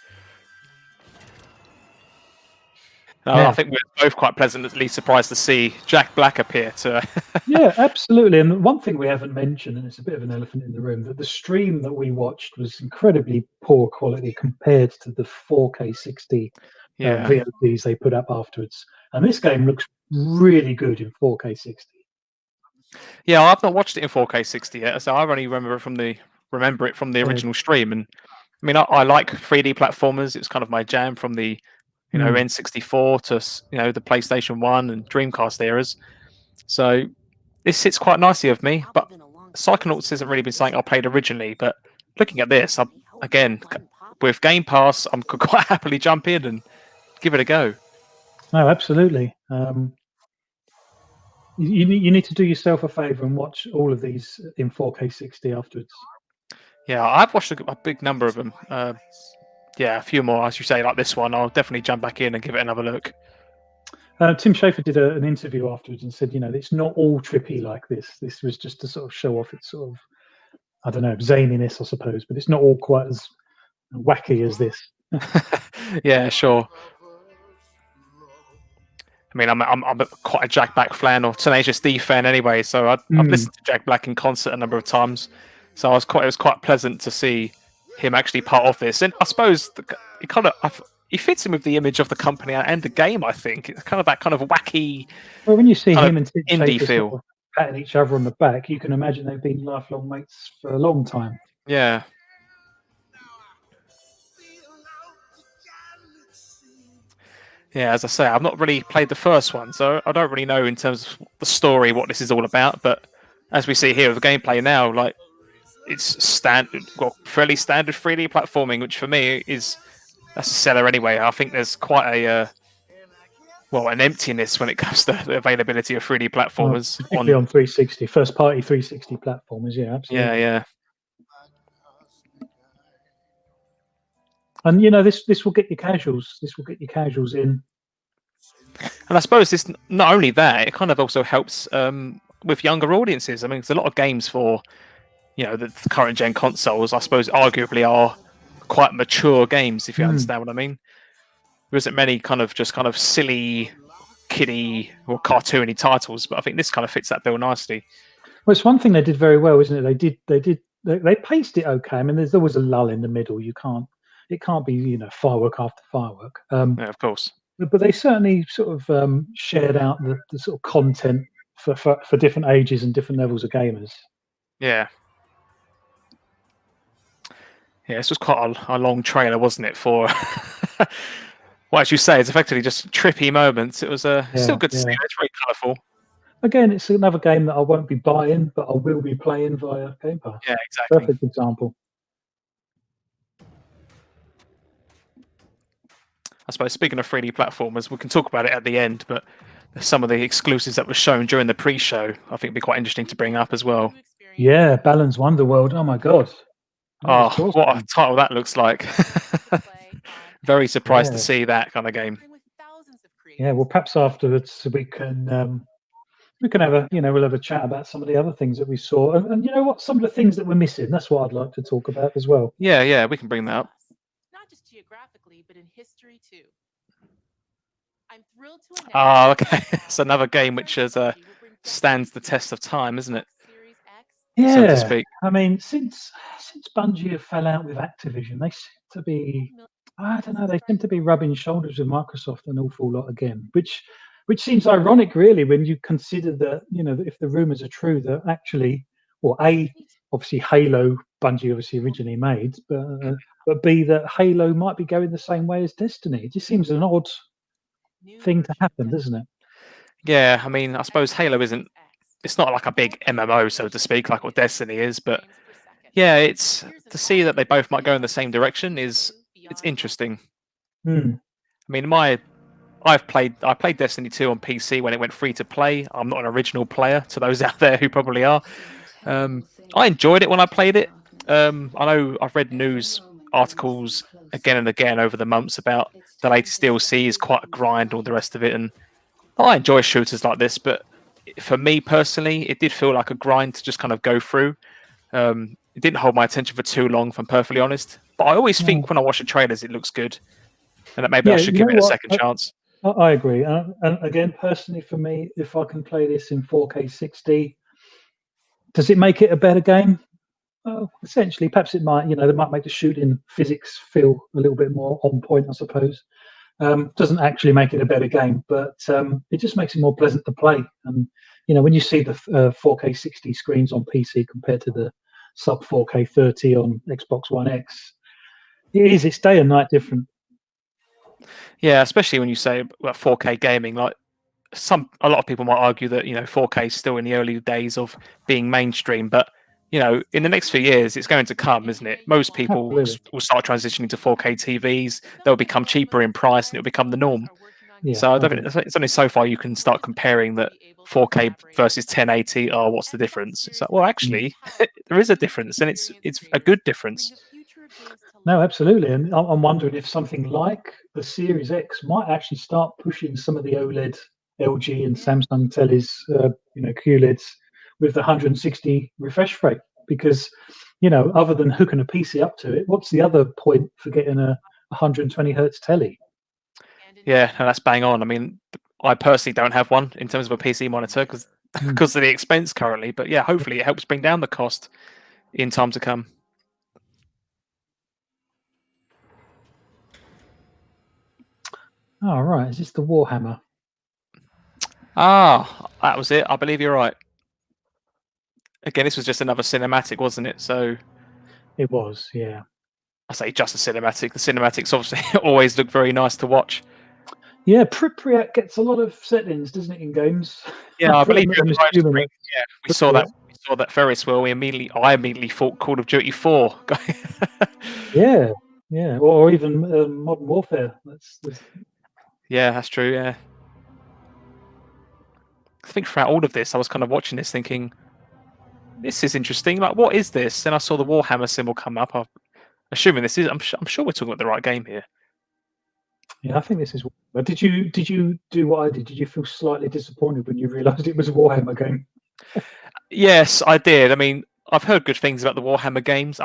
I think we're both quite pleasantly surprised to see Jack Black appear. Yeah, absolutely. And one thing we haven't mentioned, and it's a bit of an elephant in the room, that the stream that we watched was incredibly poor quality compared to the 4K 60 VODs they put up afterwards. And this game looks really good in 4K 60. Yeah, I've not watched it in 4K 60 yet, so I only remember it from the original stream. And I mean, I like 3D platformers. It's kind of my jam from the N64 to the PlayStation 1 and Dreamcast eras. So this sits quite nicely with me. But Psychonauts hasn't really been something I played originally. But looking at this, again with Game Pass, I'm quite happily jump in and give it a go. No, absolutely. You need to do yourself a favour and watch all of these in 4K 60 afterwards. Yeah, I've watched a big number of them. A few more, as you say, like this one. I'll definitely jump back in and give it another look. Tim Schafer did an interview afterwards and said, it's not all trippy like this. This was just to sort of show off its sort of, I don't know, zaniness, I suppose, but it's not all quite as wacky as this. Yeah, sure. I mean, I'm quite a Jack Black fan or Tenacious D fan anyway, so I've listened to Jack Black in concert a number of times. So it was quite pleasant to see him actually part of this, and I suppose he fits in with the image of the company and the game. I think it's kind of that kind of wacky. Well, when you see him and indie feel, sort of patting each other on the back, you can imagine they've been lifelong mates for a long time. Yeah. Yeah, as I say, I've not really played the first one, so I don't really know in terms of the story what this is all about. But as we see here with the gameplay now, like it's fairly standard 3D platforming, which for me that's a seller anyway. I think there's quite an emptiness when it comes to the availability of 3D platformers, particularly on 360, first party 360 platformers. Yeah, absolutely. Yeah. And this will get your casuals. This will get your casuals in. And I suppose this not only that, it kind of also helps with younger audiences. I mean, there's a lot of games for the current gen consoles. I suppose arguably are quite mature games, if you understand what I mean. There isn't many kind of silly, kiddie or cartoony titles, but I think this kind of fits that bill nicely. Well, it's one thing they did very well, isn't it? They paced it okay. I mean, there's always a lull in the middle. It can't be firework after firework. Yeah, of course. But they certainly sort of shared out the sort of content for different ages and different levels of gamers. Yeah. Yeah, this was quite a long trailer, wasn't it? For well, as you say, it's effectively just trippy moments. It was still good to see. It's very colourful. Again, it's another game that I won't be buying, but I will be playing via Game Pass. Yeah, exactly. Perfect example. I suppose speaking of 3D platformers, we can talk about it at the end, but some of the exclusives that were shown during the pre-show, I think would be quite interesting to bring up as well. Yeah, Balan's Wonderworld. Oh my god. Awesome. What a title that looks like. Very surprised to see that kind of game. Yeah, well, perhaps afterwards we can have we'll have a chat about some of the other things that we saw, and you know what, some of the things that we're missing. That's what I'd like to talk about as well. Yeah, we can bring that up. Not just geographically, but in history too. I'm thrilled to announce. Okay. It's another game which stands the test of time, isn't it? Yeah, so to speak. I mean, since Bungie fell out with Activision, they seem to be, I don't know, they seem to be rubbing shoulders with Microsoft an awful lot again, which seems ironic, really, when you consider that, if the rumors are true, that actually, well, obviously Halo, Bungie obviously originally made, but B, that Halo might be going the same way as Destiny. It just seems an odd thing to happen, doesn't it? Yeah, I mean, I suppose Halo it's not like a big MMO, so to speak, like what Destiny is, but yeah, it's to see that they both might go in the same direction is it's interesting. Hmm. I mean, I played Destiny 2 on PC when it went free to play. I'm not an original player, to those out there who probably are. I enjoyed it when I played it. I know I've read news articles again and again over the months about the latest DLC is quite a grind, all the rest of it, and I enjoy shooters like this, but for me personally, it did feel like a grind to just kind of go through. It didn't hold my attention for too long, if I'm perfectly honest. But I always think when I watch the trailers, it looks good, and that maybe I should give it a second chance. I agree. And again, personally, for me, if I can play this in 4K 60, does it make it a better game? Well, essentially, perhaps it might. They might make the shooting physics feel a little bit more on point, I suppose. Doesn't actually make it a better game, but it just makes it more pleasant to play. And when you see the 4K 60 screens on PC compared to the sub 4K 30 on Xbox One X, it's day and night different. Yeah, especially when you say about 4K gaming, like a lot of people might argue that 4K is still in the early days of being mainstream, but in the next few years, it's going to come, isn't it? Most people will start transitioning to 4K TVs. They'll become cheaper in price, and it'll become the norm. Yeah, so it's only so far you can start comparing that 4K versus 1080. Oh, what's the difference? It's like, well, actually, there is a difference, and it's a good difference. No, absolutely. And I'm wondering if something like the Series X might actually start pushing some of the OLED LG and Samsung tellies, QLEDs with the 160 refresh rate, because other than hooking a PC up to it, what's the other point for getting a 120 hertz telly? Yeah, no, that's bang on. I mean, I personally don't have one in terms of a PC monitor because of the expense currently, but yeah, hopefully it helps bring down the cost in time to come. Oh, right. Is this the Warhammer? Ah, that was it. I believe you're right. Again, this was just another cinematic, wasn't it? So it was, yeah. I say just a cinematic. The cinematics obviously always look very nice to watch. Yeah, Pripyat gets a lot of settings, doesn't it, in games? Yeah, I believe you're right. Yeah, we saw that Ferris wheel. I immediately thought Call of Duty 4. yeah, or even Modern Warfare. Yeah, that's true. Yeah. I think throughout all of this, I was kind of watching this thinking, this is interesting. Like, what is this? And I saw the Warhammer symbol come up. I'm assuming this is. I'm sure we're talking about the right game here. Yeah, I think this is. But did you do what I did? Did you feel slightly disappointed when you realised it was a Warhammer game? Yes, I did. I mean, I've heard good things about the Warhammer games.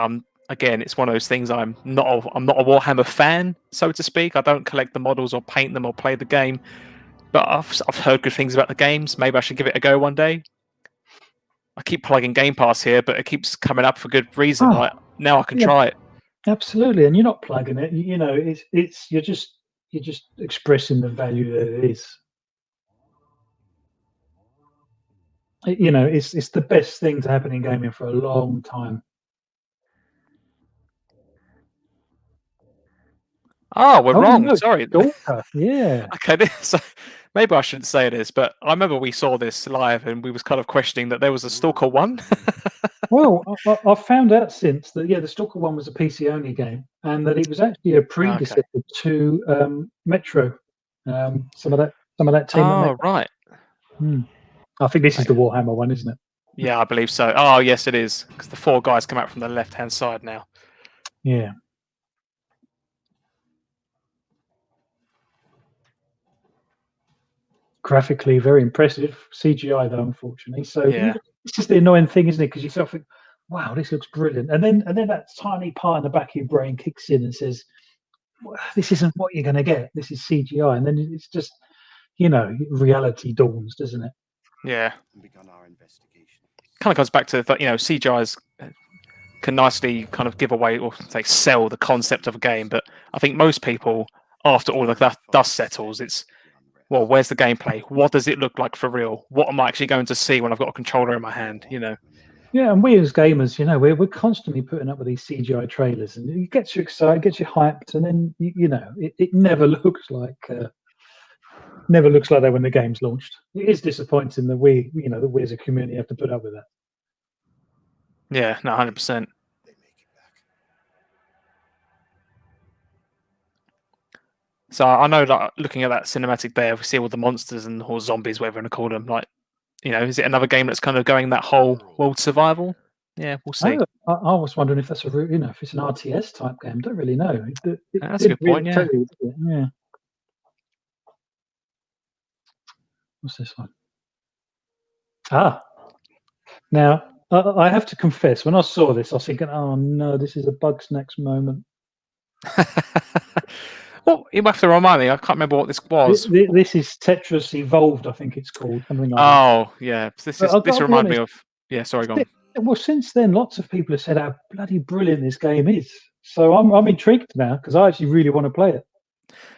Again, it's one of those things. I'm not a Warhammer fan, so to speak. I don't collect the models or paint them or play the game. But I've heard good things about the games. Maybe I should give it a go one day. I keep plugging Game Pass here, but it keeps coming up for good reason. Like, now I can try it. Absolutely, and you're not plugging it. You're just expressing the value that it is. It's the best thing to happen in gaming for a long time. Oh, we're wrong. No, sorry. Stalker. Yeah. Okay, so maybe I shouldn't say this, but I remember we saw this live and we was kind of questioning that there was a Stalker 1. Well, I've found out since that, the Stalker 1 was a PC only game, and that it was actually a predecessor to Metro. Some of that team. Oh, right. I think this is the Warhammer one, isn't it? Yeah, I believe so. Oh, yes, it is. Because the 4 guys come out from the left-hand side now. Yeah. Graphically, very impressive. CGI, though, unfortunately. So it's just the annoying thing, isn't it? Because you sort of think, wow, this looks brilliant. And then that tiny part in the back of your brain kicks in and says, well, this isn't what you're going to get. This is CGI. And then it's just, reality dawns, doesn't it? Yeah. Kind of comes back to that, CGI's can nicely kind of give away or say sell the concept of a game. But I think most people, after all of that dust settles, it's, well, where's the gameplay? What does it look like for real? What am I actually going to see when I've got a controller in my hand? Yeah, and we as gamers, we're constantly putting up with these CGI trailers, and it gets you excited, gets you hyped, and then it never looks like that when the game's launched. It is disappointing that we as a community have to put up with that. Yeah, no, 100%. So I know that looking at that cinematic there, we see all the monsters or zombies, whatever you want to call them. Like, is it another game that's kind of going that whole world survival? Yeah, we'll see. I was wondering if that's if it's an RTS type game. I don't really know. That's a good point. Yeah. Yeah. What's this one? Now I have to confess, when I saw this, I was thinking, "Oh no, this is a Bugsnax moment." Well, you have to remind me. I can't remember what this was. This is Tetris Evolved, I think it's called. Something like that. Yeah. This reminded me of. Yeah, sorry, go on. Well, since then, lots of people have said how bloody brilliant this game is. So I'm intrigued now because I actually really want to play it.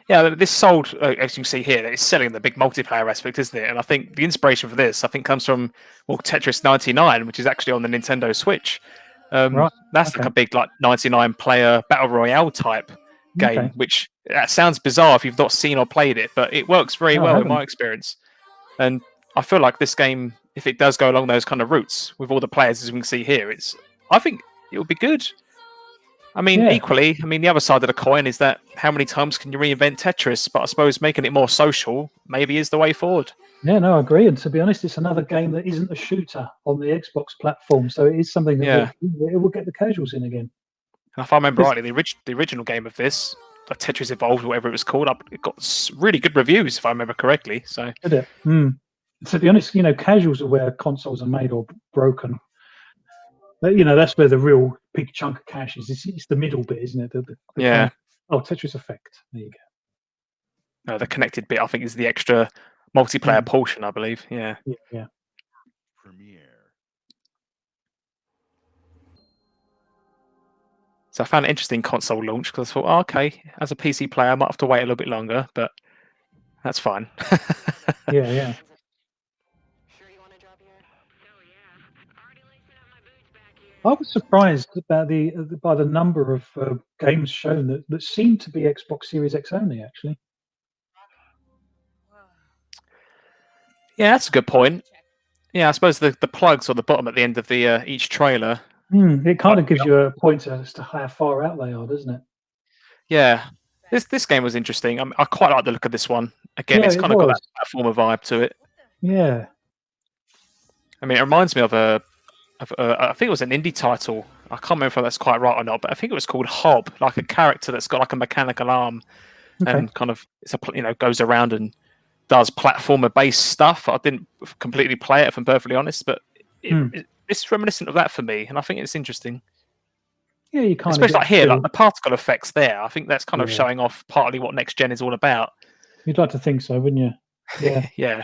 Yeah, this sold, as you can see here, it's selling the big multiplayer aspect, isn't it? And I think the inspiration for this, comes from Tetris 99, which is actually on the Nintendo Switch. Right. That's like a big 99 player battle royale type game, which sounds bizarre if you've not seen or played it, but it works very well in my experience. And I feel like this game, if it does go along those kind of routes with all the players, as we can see here, I think it would be good. I mean, equally, the other side of the coin is that how many times can you reinvent Tetris? But I suppose making it more social maybe is the way forward. Yeah, no, I agree. And to be honest, it's another game that isn't a shooter on the Xbox platform, so it is something that it will get the casuals in again. And if I remember rightly, the original game of this, Tetris Evolved, whatever it was called, it got really good reviews, if I remember correctly. So, did it? To be honest, casuals are where consoles are made or broken. But, that's where the real big chunk of cash is. It's the middle bit, isn't it? Tetris Effect. There you go. The connected bit, I think, is the extra multiplayer portion, I believe. Yeah. Premiere. So I found an interesting console launch because I thought, okay, as a PC player, I might have to wait a little bit longer, but that's fine. Yeah. I was surprised about by the number of games shown that seem to be Xbox Series X only, actually. Yeah, that's a good point. Yeah, I suppose the plugs on the bottom at the end of the each trailer. It kind of gives you a pointer as to how far out they are, doesn't it? Yeah. This game was interesting. I quite like the look of this one. Again, it's kind of got that platformer vibe to it. Yeah. I mean, it reminds me of I think it was an indie title. I can't remember if that's quite right or not, but I think it was called Hob, like a character that's got like a mechanical arm and kind of goes around and does platformer-based stuff. I didn't completely play it, if I'm perfectly honest, but it's reminiscent of that for me, and I think it's interesting. Yeah, you kind especially like here, like the particle effects there. I think that's kind of showing off partly what next gen is all about. You'd like to think so, wouldn't you? Yeah. Yeah.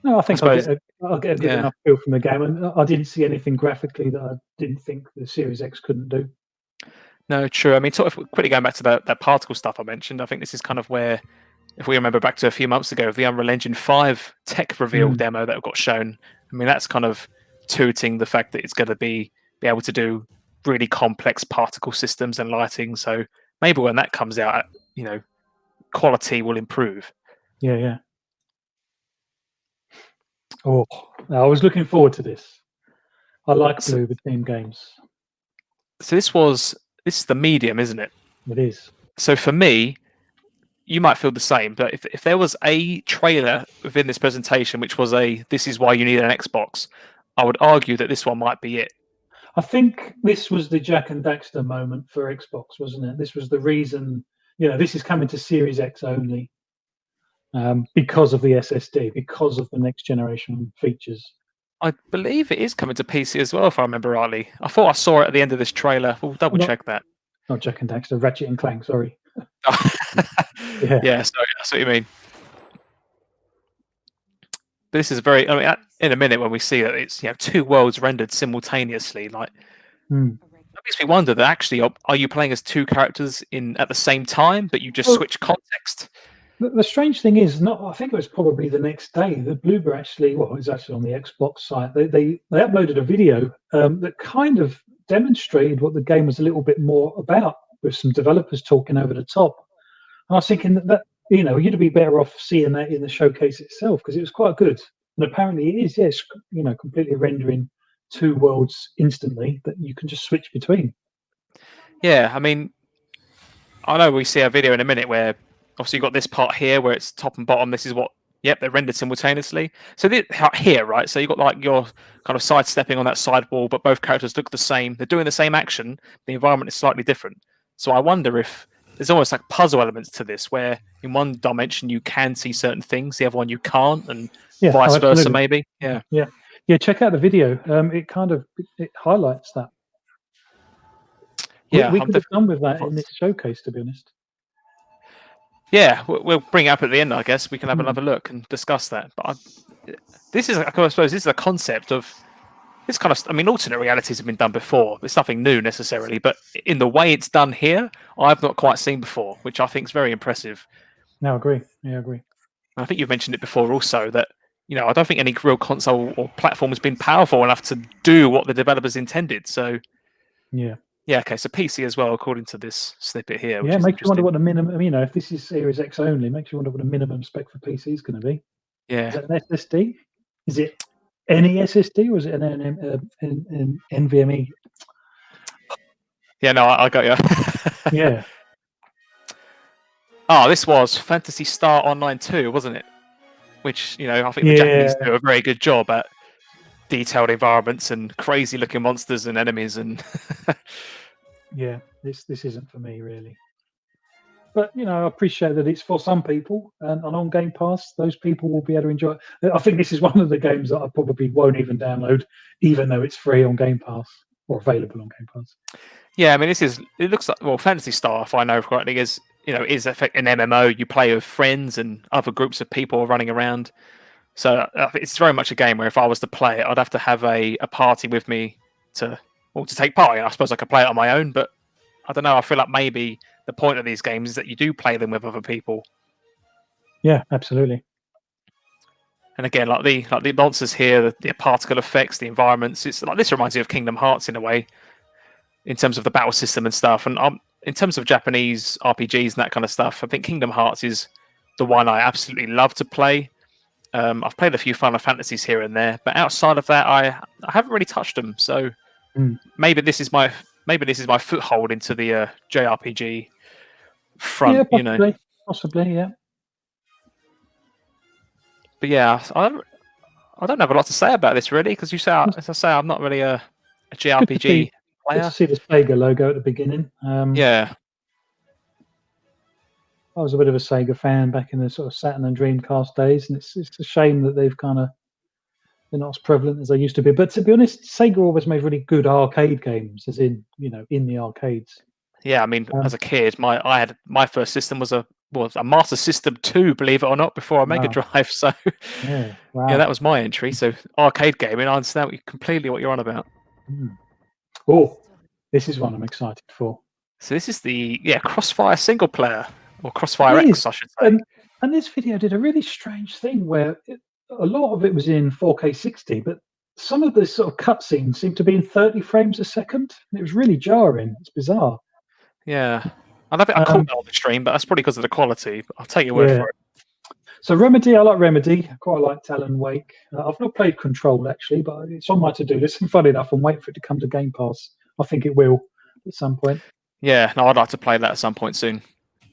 No, I think I'll get a good enough feel from the game, and I didn't see anything graphically that I didn't think the Series X couldn't do. No, true. I mean, sort of quickly going back to that particle stuff I mentioned, I think this is kind of where, if we remember back to a few months ago, the Unreal Engine 5 tech reveal demo that got shown. I mean, that's kind of tooting the fact that it's going to be able to do really complex particle systems and lighting. So maybe when that comes out, quality will improve. Yeah. Oh, I was looking forward to this. I like Blue Team games. So this is the medium, isn't it? It is. So for me, you might feel the same, but if there was a trailer within this presentation which was this is why you need an Xbox, I would argue that this one might be it. I think this was the Jack and Daxter moment for Xbox, wasn't it? This was the reason, this is coming to Series X only because of the SSD, because of the next generation features. I believe it is coming to PC as well, if I remember rightly. I thought I saw it at the end of this trailer. We'll double check that. Not Jack and Daxter, Ratchet and Clank, sorry. Yeah, sorry, that's what you mean. But this is in a minute when we see that it's two worlds rendered simultaneously, that makes me wonder that actually are you playing as two characters at the same time, but you just switch context? The strange thing is, I think it was probably the next day that Bloober it was actually on the Xbox site. They uploaded a video that kind of demonstrated what the game was a little bit more about, with some developers talking over the top. And I was thinking that you'd be better off seeing that in the showcase itself, because it was quite good. And apparently it is, yes, completely rendering two worlds instantly that you can just switch between. Yeah, I mean, I know we see a video in a minute where obviously you've got this part here where it's top and bottom. This is what, yep, they're rendered simultaneously. So here, right? So you've got like your kind of sidestepping on that side wall, but both characters look the same. They're doing the same action. The environment is slightly different. So I wonder if there's almost like puzzle elements to this where in one dimension you can see certain things, the other one you can't, and vice versa maybe. Yeah. Check out the video. It kind of it highlights that. Yeah, we could have done with that in this showcase, to be honest. Yeah, we'll bring it up at the end, I guess. We can have another look and discuss that. But this is, I suppose, this is a concept of this kind of. I mean, alternate realities have been done before. It's nothing new necessarily, but in the way it's done here, I've not quite seen before, which I think is very impressive. No, I agree. Yeah, I agree. I think you've mentioned it before, also that I don't think any real console or platform has been powerful enough to do what the developers intended. So, yeah. Okay, so PC as well, according to this snippet here. Yeah, makes you wonder what the minimum. If this is Series X only, makes you wonder what the minimum spec for PC is going to be. Yeah. Is that an SSD? Is it any SSD or is it an NVMe? Yeah, no, I got you. Yeah. Oh, this was Phantasy Star Online 2, wasn't it? Which, I think the Japanese do a very good job at detailed environments and crazy looking monsters and enemies and yeah, this isn't for me really. But I appreciate that it's for some people, and on Game Pass, those people will be able to enjoy it. I think this is one of the games that I probably won't even download, even though it's free on Game Pass or available on Game Pass. Yeah, I mean, it looks like, Phantasy Star, if I know correctly, is an MMO. You play with friends and other groups of people running around. So it's very much a game where if I was to play it, I'd have to have a party with me to take part in. I suppose I could play it on my own, but I don't know. I feel like maybe the point of these games is that you do play them with other people. Yeah, absolutely. And again, like the monsters here, the particle effects, the environments. It's like this reminds me of Kingdom Hearts in a way, in terms of the battle system and stuff. And in terms of Japanese RPGs and that kind of stuff, I think Kingdom Hearts is the one I absolutely love to play. I've played a few Final Fantasies here and there, but outside of that, I haven't really touched them. So maybe this is my foothold into the JRPG front. Yeah, possibly, yeah. But yeah, I don't have a lot to say about this really, because as I say, I'm not really a JRPG player. Good to see the Sega logo at the beginning. Yeah. I was a bit of a Sega fan back in the sort of Saturn and Dreamcast days, and it's a shame that they're not as prevalent as they used to be. But to be honest, Sega always made really good arcade games, as in in the arcades. Yeah, I mean, as a kid, my first system was a Master System 2, believe it or not, before a Mega Drive. So yeah, that was my entry. So arcade gaming, I understand completely what you're on about. Oh, this is one I'm excited for. So this is the Crossfire single player. Or Crossfire X, I should say. And this video did a really strange thing where a lot of it was in 4K 60, but some of the sort of cutscenes seemed to be in 30 frames a second. And it was really jarring. It's bizarre. Yeah. I don't think I caught that on the stream, but that's probably because of the quality. But I'll take your word for it. So Remedy, I like Remedy. I quite like Alan Wake. I've not played Control, actually, but it's on my to-do list. And funny enough, I'm waiting for it to come to Game Pass. I think it will at some point. Yeah, no, I'd like to play that at some point soon.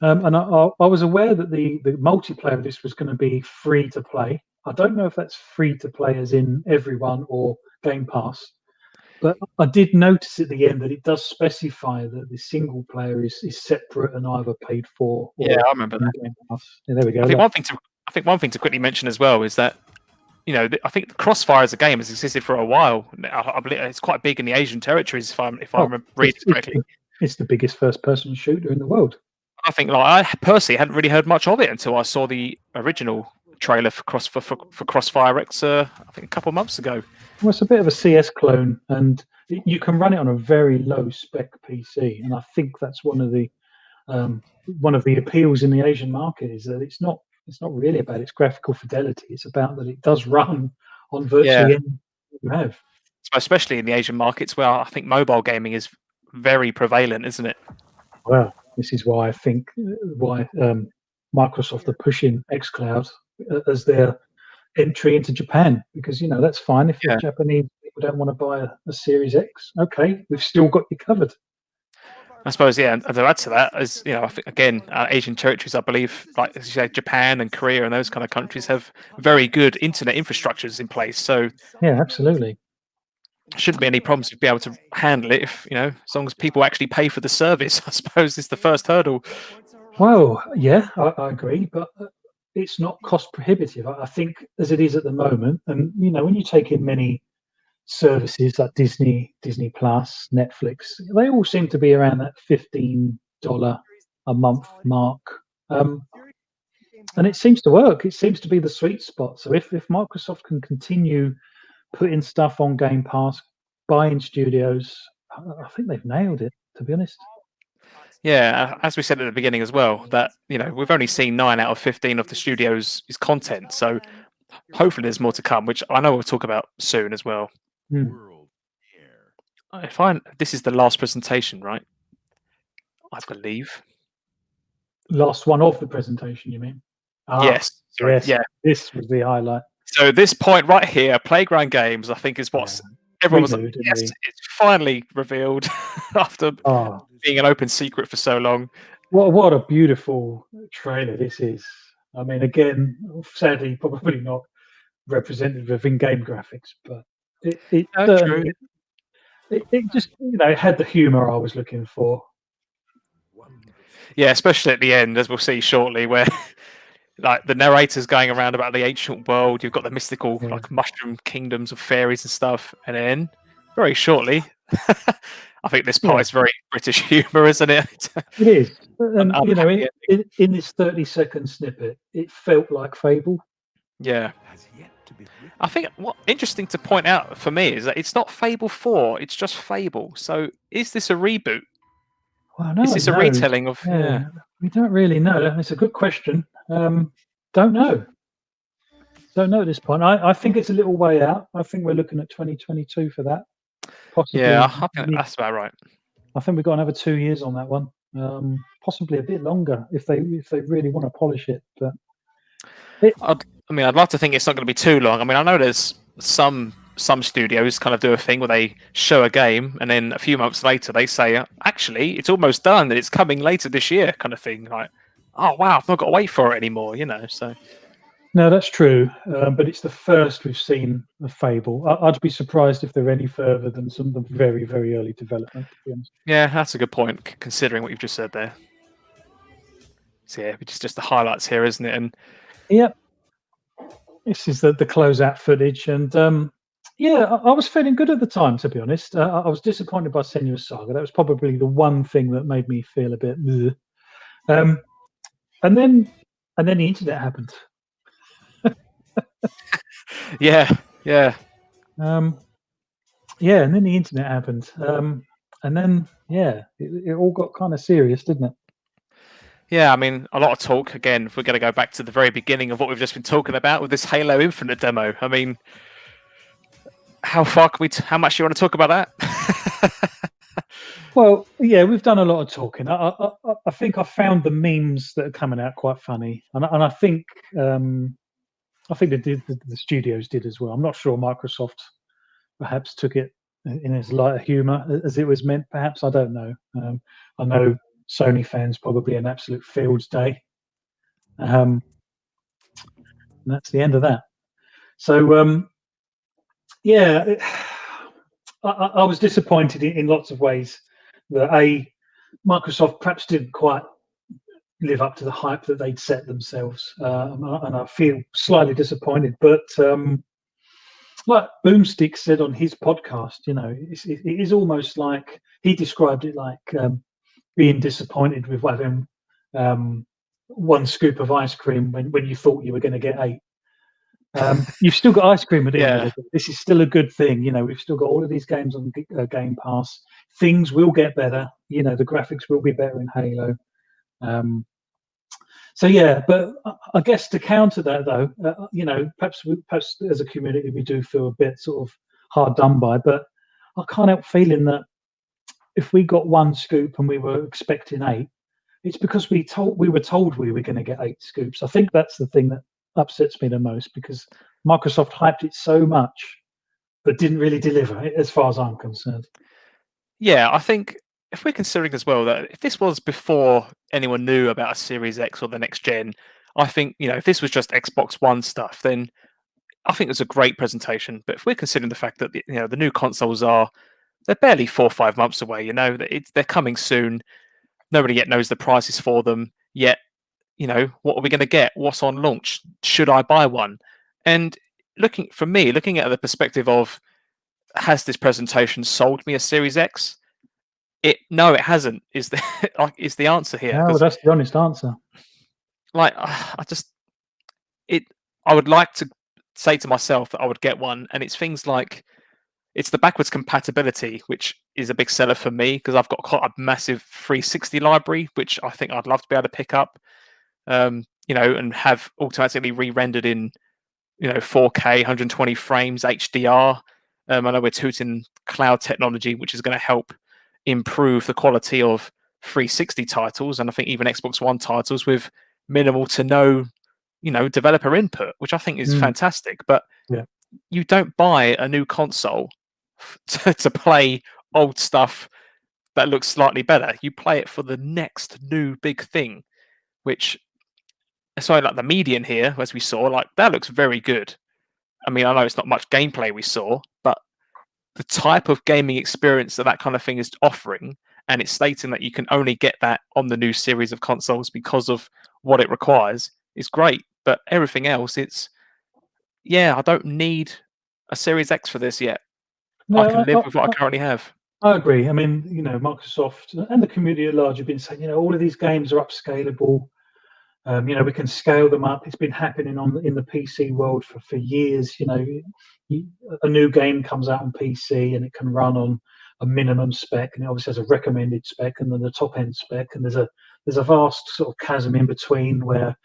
And I was aware that the multiplayer of this was going to be free to play. I don't know if that's free to play as in Everyone or Game Pass, but I did notice at the end that it does specify that the single player is separate and either paid for. Or I remember that. Game Pass. Yeah, there we go. I think one thing to quickly mention as well is that I think Crossfire as a game has existed for a while. I believe it's quite big in the Asian territories, if I remember reading correctly. It's the biggest first-person shooter in the world. I think I personally hadn't really heard much of it until I saw the original trailer for Crossfire X, I think a couple of months ago. Well, it's a bit of a CS clone, and you can run it on a very low spec PC, and I think that's one of the appeals in the Asian market is that it's not really about its graphical fidelity. It's about that it does run on virtually anything you have. Especially in the Asian markets, where I think mobile gaming is very prevalent, isn't it? Well, this is why I think Microsoft are pushing xCloud as their entry into Japan, because that's fine if the Japanese people don't want to buy a Series X. Okay, we've still got you covered. I suppose, yeah, and to add to that, as I think, again, Asian territories, I believe, like as you say, Japan and Korea and those kind of countries have very good internet infrastructures in place. So yeah, absolutely. shouldn't be any problems to be able to handle it if as long as people actually pay for the service. I suppose is the first hurdle. Well, yeah, I agree, but it's not cost prohibitive. I think as it is at the moment, and when you take in many services like Disney Plus, Netflix, they all seem to be around that $15 a month mark, and it seems to work. It seems to be the sweet spot. So if Microsoft can continue putting stuff on Game Pass, buying studios, I think they've nailed it. To be honest. Yeah, as we said at the beginning as well, that we've only seen 9 out of 15 of the studio's content, so hopefully there's more to come, which I know we'll talk about soon as well. World Air. This is the last presentation, right? I believe. Last one of the presentation, you mean? Yes. Sorry. Yes. Yeah. This was the highlight. So this point right here, Playground Games, I think is what's everyone was like, yes, it's finally revealed after being an open secret for so long. What a beautiful trailer this is. I mean, again, sadly, probably not representative of in-game graphics, but it just it had the humor I was looking for. Yeah, especially at the end, as we'll see shortly, where like the narrator's going around about the ancient world. You've got the mystical like mushroom kingdoms of fairies and stuff, and then very shortly, I think this part is very British humour, isn't it? It is, and in this 30-second snippet, it felt like Fable. Yeah. I think what interesting to point out for me is that it's not Fable 4; it's just Fable. So, is this a reboot? Well, no, is this a retelling of? Yeah, we don't really know. It's a good question. Don't know. Don't know at this point. I think it's a little way out. I think we're looking at 2022 for that. Possibly. Yeah, I think that's about right. I think we've got another 2 years on that one. Possibly a bit longer if they really want to polish it. But I'd like to think it's not going to be too long. I mean, I know there's some studios kind of do a thing where they show a game and then a few months later they say, actually, it's almost done and it's coming later this year, kind of thing. Like, oh wow, I've not got to wait for it anymore, So. No, that's true, but it's the first we've seen of Fable. I'd be surprised if they're any further than some of the very, very early development, to be honest. Yeah, that's a good point, considering what you've just said there. So yeah, it's just the highlights here, isn't it? And yep, this is the closeout footage, and I was feeling good at the time, to be honest. I was disappointed by Senua's Saga. That was probably the one thing that made me feel a bit. And then the internet happened. yeah. And then the internet happened. And then it all got kind of serious, didn't it? Yeah, I mean, a lot of talk. Again, if we're going to go back to the very beginning of what we've just been talking about with this Halo Infinite demo, I mean, how much do you want to talk about that? Well, yeah, we've done a lot of talking. I think I found the memes that are coming out quite funny, and I think the studios did as well. I'm not sure Microsoft perhaps took it in as light humour as it was meant. Perhaps I don't know. I know Sony fans probably an absolute Fields Day. And that's the end of that. So I was disappointed in lots of ways that Microsoft perhaps didn't quite live up to the hype that they'd set themselves, and I feel slightly disappointed. But like Boomstick said on his podcast, it is almost like he described it like being disappointed with having one scoop of ice cream when you thought you were going to get 8. You've still got ice cream at the end of it. This is still a good thing. We've still got all of these games on Game Pass. Things will get better. The graphics will be better in Halo. But I guess to counter that, though, perhaps as a community we do feel a bit sort of hard done by. But I can't help feeling that if we got one scoop and we were expecting 8, it's because we were told we were going to get 8 scoops. I think that's the thing that upsets me the most, because Microsoft hyped it so much but didn't really deliver, as far as I'm concerned. Yeah, I think if we're considering as well that if this was before anyone knew about a Series X or the next gen, I think, if this was just Xbox One stuff, then I think it was a great presentation. But if we're considering the fact that the new consoles they're barely 4 or 5 months away, they're coming soon. Nobody yet knows the prices for them yet. What are we going to get? What's on launch? Should I buy one? And looking at the perspective of, has this presentation sold me a Series X? No, it hasn't. Is the answer here? No, that's the honest answer. Like, I would like to say to myself that I would get one, and it's things like it's the backwards compatibility, which is a big seller for me because I've got quite a massive 360 library, which I think I'd love to be able to pick up, and have automatically re-rendered in 4K, 120 frames, HDR. I know we're tooting cloud technology, which is going to help improve the quality of 360 titles, and I think even Xbox One titles with minimal to no, developer input, which I think is fantastic. But you don't buy a new console to play old stuff that looks slightly better. You play it for the next new big thing, which, like the median here, as we saw, like that looks very good. I mean, I know it's not much gameplay we saw, but the type of gaming experience that kind of thing is offering, and it's stating that you can only get that on the new series of consoles because of what it requires, is great. But everything else, I don't need a Series X for this yet. No, I can live with what I currently have. I agree. I mean, Microsoft and the community at large have been saying, all of these games are upscalable. We can scale them up. It's been happening in the PC world for years. A new game comes out on PC and it can run on a minimum spec, and it obviously has a recommended spec and then the top end spec, and there's a vast sort of chasm in between where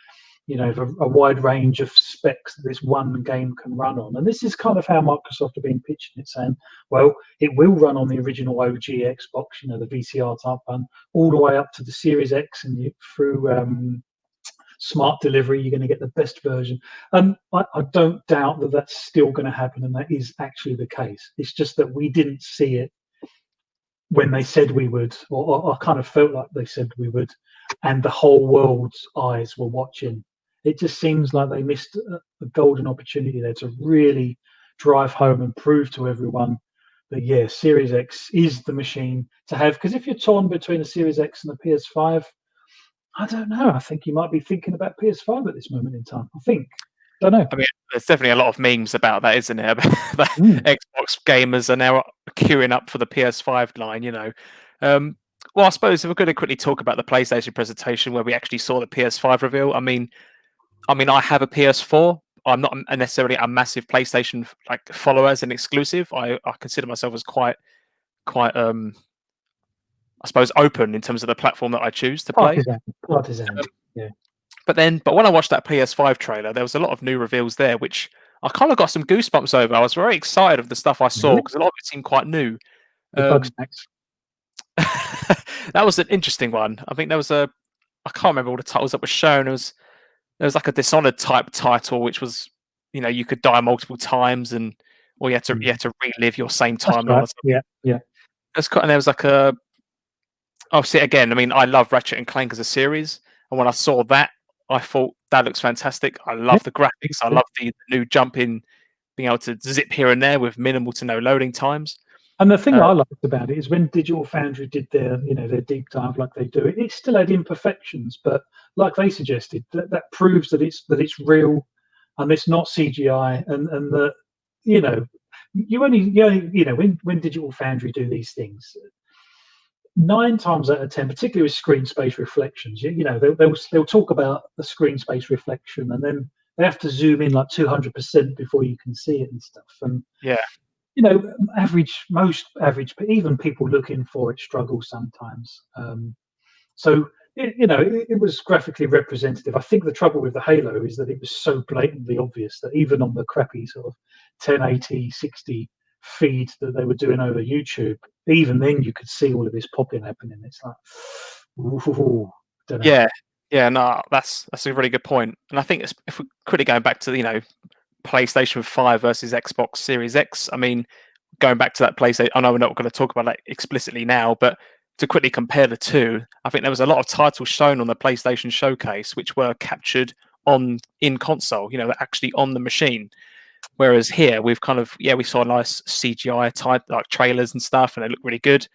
a wide range of specs that this one game can run on. And this is kind of how Microsoft have been pitching it, saying, well, it will run on the original OG Xbox, the VCR type one, all the way up to the Series X, and through smart delivery, you're going to get the best version. I don't doubt that that's still going to happen, and that is actually the case. It's just that we didn't see it when they said we would, or I kind of felt like they said we would, and the whole world's eyes were watching. It just seems like they missed a golden opportunity there to really drive home and prove to everyone that, Series X is the machine to have. Because if you're torn between the Series X and the PS5, I don't know. I think you might be thinking about PS5 at this moment in time. Don't know. I mean, there's definitely a lot of memes about that, isn't there? Xbox gamers are now queuing up for the PS5 line, Well, I suppose if we're going to quickly talk about the PlayStation presentation where we actually saw the PS5 reveal, I mean, I have a PS4. I'm not necessarily a massive PlayStation follower as an exclusive. I consider myself as quite I suppose open in terms of the platform that I choose to play. Partisan. Yeah. But when I watched that PS5 trailer, there was a lot of new reveals there, which I kind of got some goosebumps over. I was very excited of the stuff I saw because a lot of it seemed quite new. That was an interesting one. I think I can't remember all the titles that were shown. There was like a Dishonored type title, which was, you could die multiple times or you had to relive your same timeline. Right. Yeah. And there was like see again. I mean, I love Ratchet and Clank as a series, and when I saw that, I thought that looks fantastic. I love the graphics. I love the new jump in, being able to zip here and there with minimal to no loading times. And the thing I liked about it is when Digital Foundry did their deep dive like they do, it still had imperfections, but like they suggested, that proves that it's real and it's not CGI, and that you only when Digital Foundry do these things, 9 times out of 10, particularly with screen space reflections, they'll talk about the screen space reflection, and then they have to zoom in like 200% before you can see it and stuff. And most average, even people looking for it struggle sometimes. So it was graphically representative. I think the trouble with the Halo is that it was so blatantly obvious that even on the crappy sort of 1080, 60 feed that they were doing over YouTube, even then you could see all of this popping happening. It's like, don't know. Yeah, no, that's a really good point. And I think if we're quickly going back to PlayStation 5 versus Xbox Series X, I mean, going back to that PlayStation, I know we're not going to talk about that explicitly now, but to quickly compare the two, I think there was a lot of titles shown on the PlayStation Showcase which were captured in console, actually on the machine. Whereas here we've kind of we saw nice CGI type like trailers and stuff, and they look really good,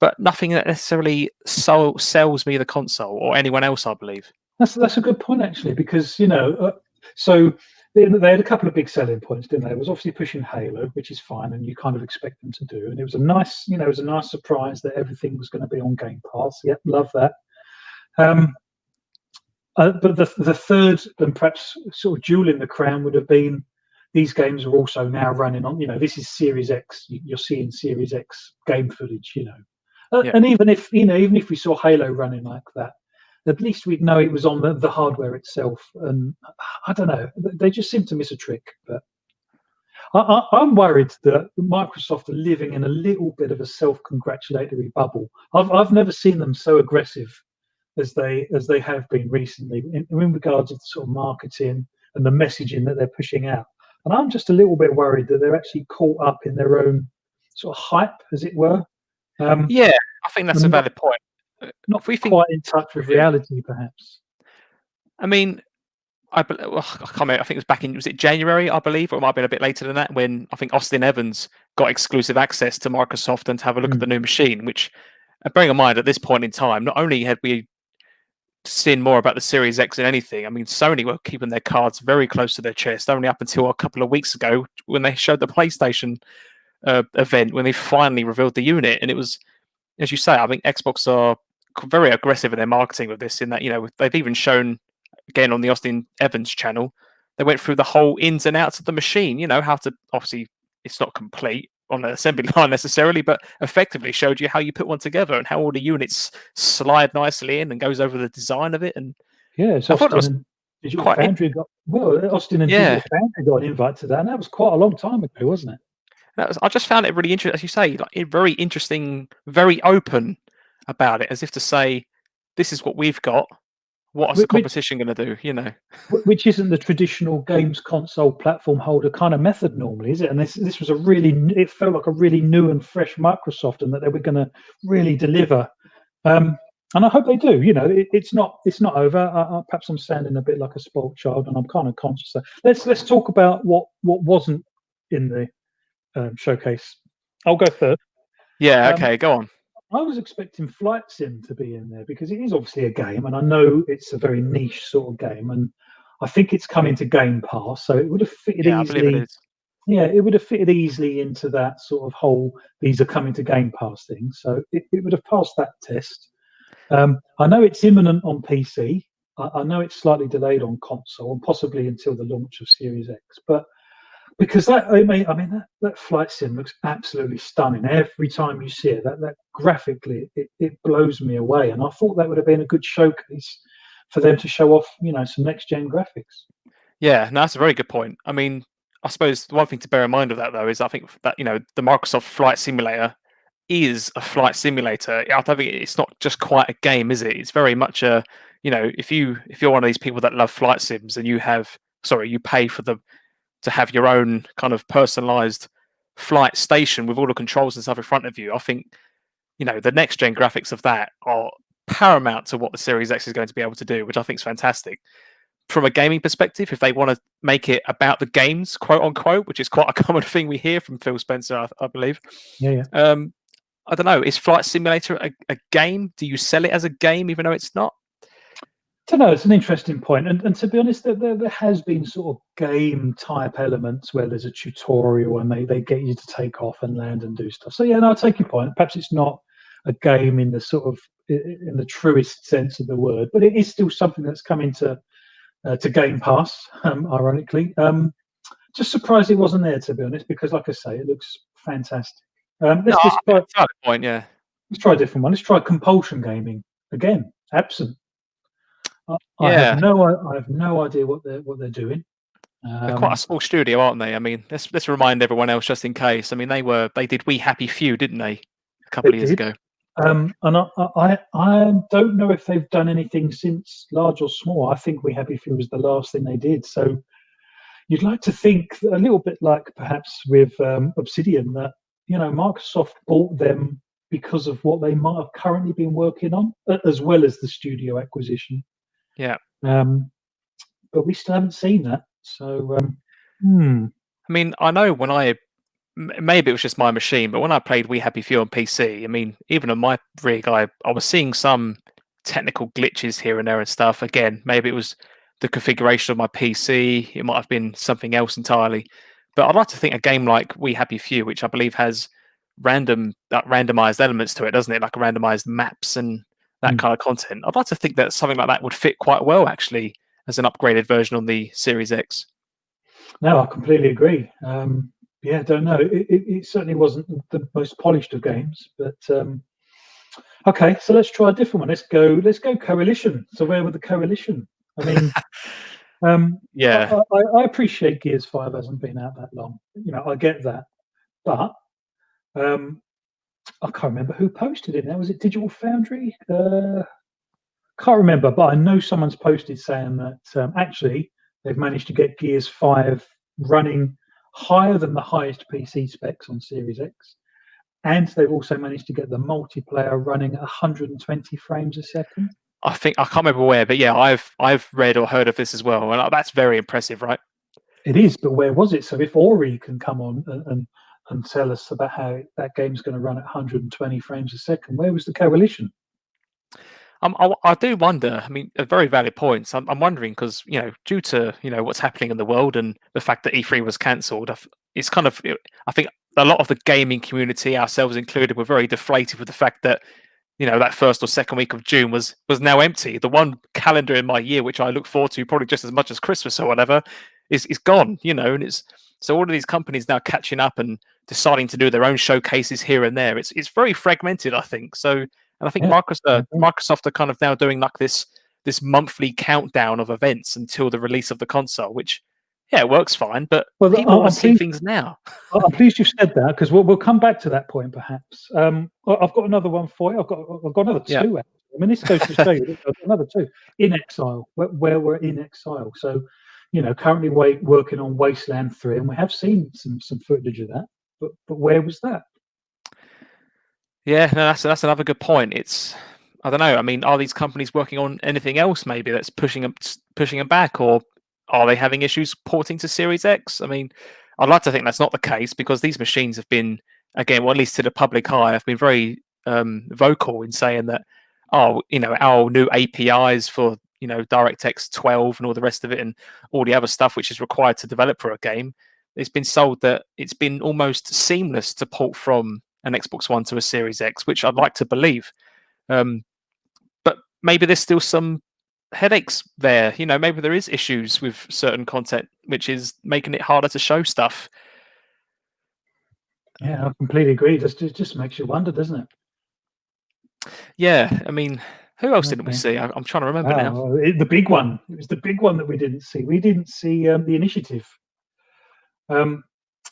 but nothing that necessarily sells me the console or anyone else, I believe. That's a good point actually, because so they had a couple of big selling points, didn't they? It was obviously pushing Halo, which is fine, and you kind of expect them to do. And it was a nice, surprise that everything was going to be on Game Pass. Yep, love that. But the third and perhaps sort of jewel in the crown would have been these games are also now running on. This is Series X. You're seeing Series X game footage. And even if we saw Halo running like that, at least we'd know it was on the hardware itself. And I don't know, they just seem to miss a trick. But I'm worried that Microsoft are living in a little bit of a self-congratulatory bubble. I've never seen them so aggressive as they have been recently in regards to sort of marketing and the messaging that they're pushing out. And I'm just a little bit worried that they're actually caught up in their own sort of hype, as it were. I think that's a valid point. Not quite in touch with reality, perhaps. I mean, I can't remember. I think it was was it January, I believe, or it might have been a bit later than that, when I think Austin Evans got exclusive access to Microsoft and to have a look at the new machine, which, bearing in mind at this point in time, not only had we seen more about the Series X than anything, I mean, Sony were keeping their cards very close to their chest only up until a couple of weeks ago when they showed the PlayStation event, when they finally revealed the unit. And it was, as you say, I think Xbox are very aggressive in their marketing with this, in that, they've even shown, again, on the Austin Evans channel, they went through the whole ins and outs of the machine, how to, obviously, it's not complete on an assembly line necessarily, but effectively showed you how you put one together and how all the units slide nicely in and goes over the design of it. And so Austin and Digital Foundry Austin and Digital Foundry got an invite to that, and that was quite a long time ago, wasn't it? I just found it really interesting, as you say, like very interesting, very open about it, as if to say, this is what we've got. What is the competition going to do? Which isn't the traditional games console platform holder kind of method normally, is it? And this was it felt like a really new and fresh Microsoft, and that they were going to really deliver. And I hope they do. It's not over. Perhaps I'm sounding a bit like a spoiled child, and I'm kind of conscious of that. Let's talk about what wasn't in the showcase. I'll go first. Yeah. Okay. Go on. I was expecting Flight Sim to be in there because it is obviously a game, and I know it's a very niche sort of game, and I think it's coming to Game Pass, so it would have fitted easily. I believe it is. Yeah, it would have fitted easily into that sort of whole these are coming to Game Pass thing. So it would have passed that test. I know it's imminent on PC. I know it's slightly delayed on console and possibly until the launch of Series X, but because that Flight Sim looks absolutely stunning. Every time you see it, that graphically, it blows me away. And I thought that would have been a good showcase for them to show off, some next gen graphics. Yeah, no, that's a very good point. I mean, I suppose the one thing to bear in mind of that, though, is I think that the Microsoft Flight Simulator is a flight simulator. I don't think it's not just quite a game, is it? It's very much a if you're one of these people that love flight sims and you pay for to have your own kind of personalized flight station with all the controls and stuff in front of you. I think, the next gen graphics of that are paramount to what the Series X is going to be able to do, which I think is fantastic. From a gaming perspective, if they want to make it about the games, quote unquote, which is quite a common thing we hear from Phil Spencer, I believe. Yeah. I don't know. Is Flight Simulator a game? Do you sell it as a game, even though it's not? I don't know. It's an interesting point, and to be honest, there has been sort of game type elements where there's a tutorial and they get you to take off and land and do stuff. So yeah, no, I take your point. Perhaps it's not a game in the sort of in the truest sense of the word, but it is still something that's coming to Game Pass. Ironically, just surprised it wasn't there, to be honest, because like I say, it looks fantastic. Let's try the point. Yeah, let's try a different one. Let's try compulsion gaming again. Absent. I have no idea what they're doing. They're quite a small studio, aren't they? I mean, let's remind everyone else just in case. I mean, they did We Happy Few, didn't they, a couple of years ago? And I don't know if they've done anything since, large or small. I think We Happy Few was the last thing they did. So you'd like to think a little bit like perhaps with Obsidian that Microsoft bought them because of what they might have currently been working on, as well as the studio acquisition. Yeah. But we still haven't seen that. So, I mean, I know when maybe it was just my machine, but when I played We Happy Few on PC, I mean, even on my rig, I was seeing some technical glitches here and there and stuff. Again, maybe it was the configuration of my PC. It might have been something else entirely. But I'd like to think a game like We Happy Few, which I believe has randomized elements to it, doesn't it? Like randomized maps and that kind of content. I'd like to think that something like that would fit quite well, actually, as an upgraded version on the Series X. No, I completely agree. Yeah, I don't know. It certainly wasn't the most polished of games, but okay. So let's try a different one. Let's go Coalition. So where were the Coalition? I mean, yeah, I appreciate Gears 5 hasn't been out that long. You know, I get that, but I can't remember who posted it now. Was it Digital Foundry? Can't remember, but I know someone's posted saying that actually they've managed to get Gears 5 running higher than the highest PC specs on Series X, and they've also managed to get the multiplayer running at 120 frames a second. I can't remember where, but yeah, I've read or heard of this as well, and that's very impressive, right? It is, but where was it? So if Ori can come on and tell us about how that game's going to run at 120 frames a second, where was the Coalition? I do wonder. I mean, a very valid point. I'm wondering because due to what's happening in the world and the fact that E3 was cancelled, it's kind of. I think a lot of the gaming community, ourselves included, were very deflated with the fact that that first or second week of June was now empty. The one calendar in my year which I look forward to probably just as much as Christmas or whatever is gone. And it's so all of these companies now catching up and deciding to do their own showcases here and there. It's very fragmented, I think. So. And I think Microsoft are kind of now doing like this monthly countdown of events until the release of the console, which it works fine, but people want to see things now. I'm pleased you've said that because we'll come back to that point perhaps. I've got another one for you. I've got another two. Yeah. I mean, this goes to show you another two in exile, where we're in exile. So, currently working on Wasteland 3, and we have seen some footage of that. But where was that? Yeah, no, that's another good point. I don't know. I mean, are these companies working on anything else maybe that's pushing them back, or are they having issues porting to Series X? I mean, I'd like to think that's not the case because these machines have been, again, well, at least to the public eye, have been very vocal in saying that, our new APIs for DirectX 12 and all the rest of it, and all the other stuff which is required to develop for a game, it's been sold that it's been almost seamless to port from an Xbox One to a Series X, which I'd like to believe. But maybe there's still some headaches there. Maybe there is issues with certain content, which is making it harder to show stuff. Yeah, I completely agree. It just makes you wonder, doesn't it? Yeah, I mean, who else didn't we see? I'm trying to remember now. The big one. It was the big one that we didn't see. We didn't see the Initiative.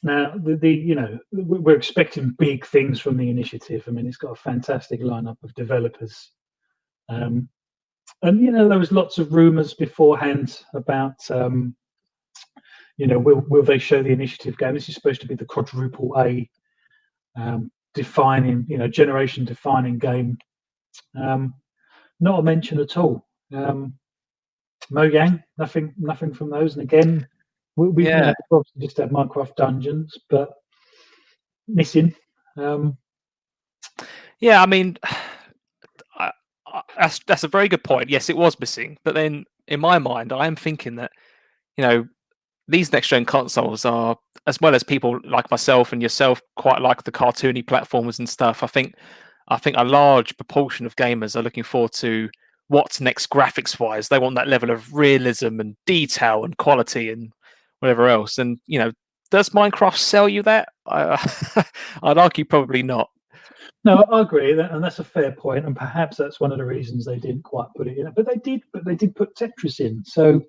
Now, we're expecting big things from the Initiative. I mean, it's got a fantastic lineup of developers, and there was lots of rumours beforehand about, will they show the Initiative game? This is supposed to be the quadruple A, defining, generation defining game. Not a mention at all. Mojang, nothing from those, and again. We obviously just had Minecraft Dungeons, but missing. Yeah, I mean, that's a very good point. Yes, it was missing, but then in my mind, I am thinking that these next gen consoles are, as well as people like myself and yourself, quite like the cartoony platformers and stuff. I think a large proportion of gamers are looking forward to what's next graphics wise. They want that level of realism and detail and quality and whatever else. And does Minecraft sell you that? I'd argue probably not. No, I agree, and that's a fair point, and perhaps that's one of the reasons they didn't quite put it in. But they did put Tetris in, so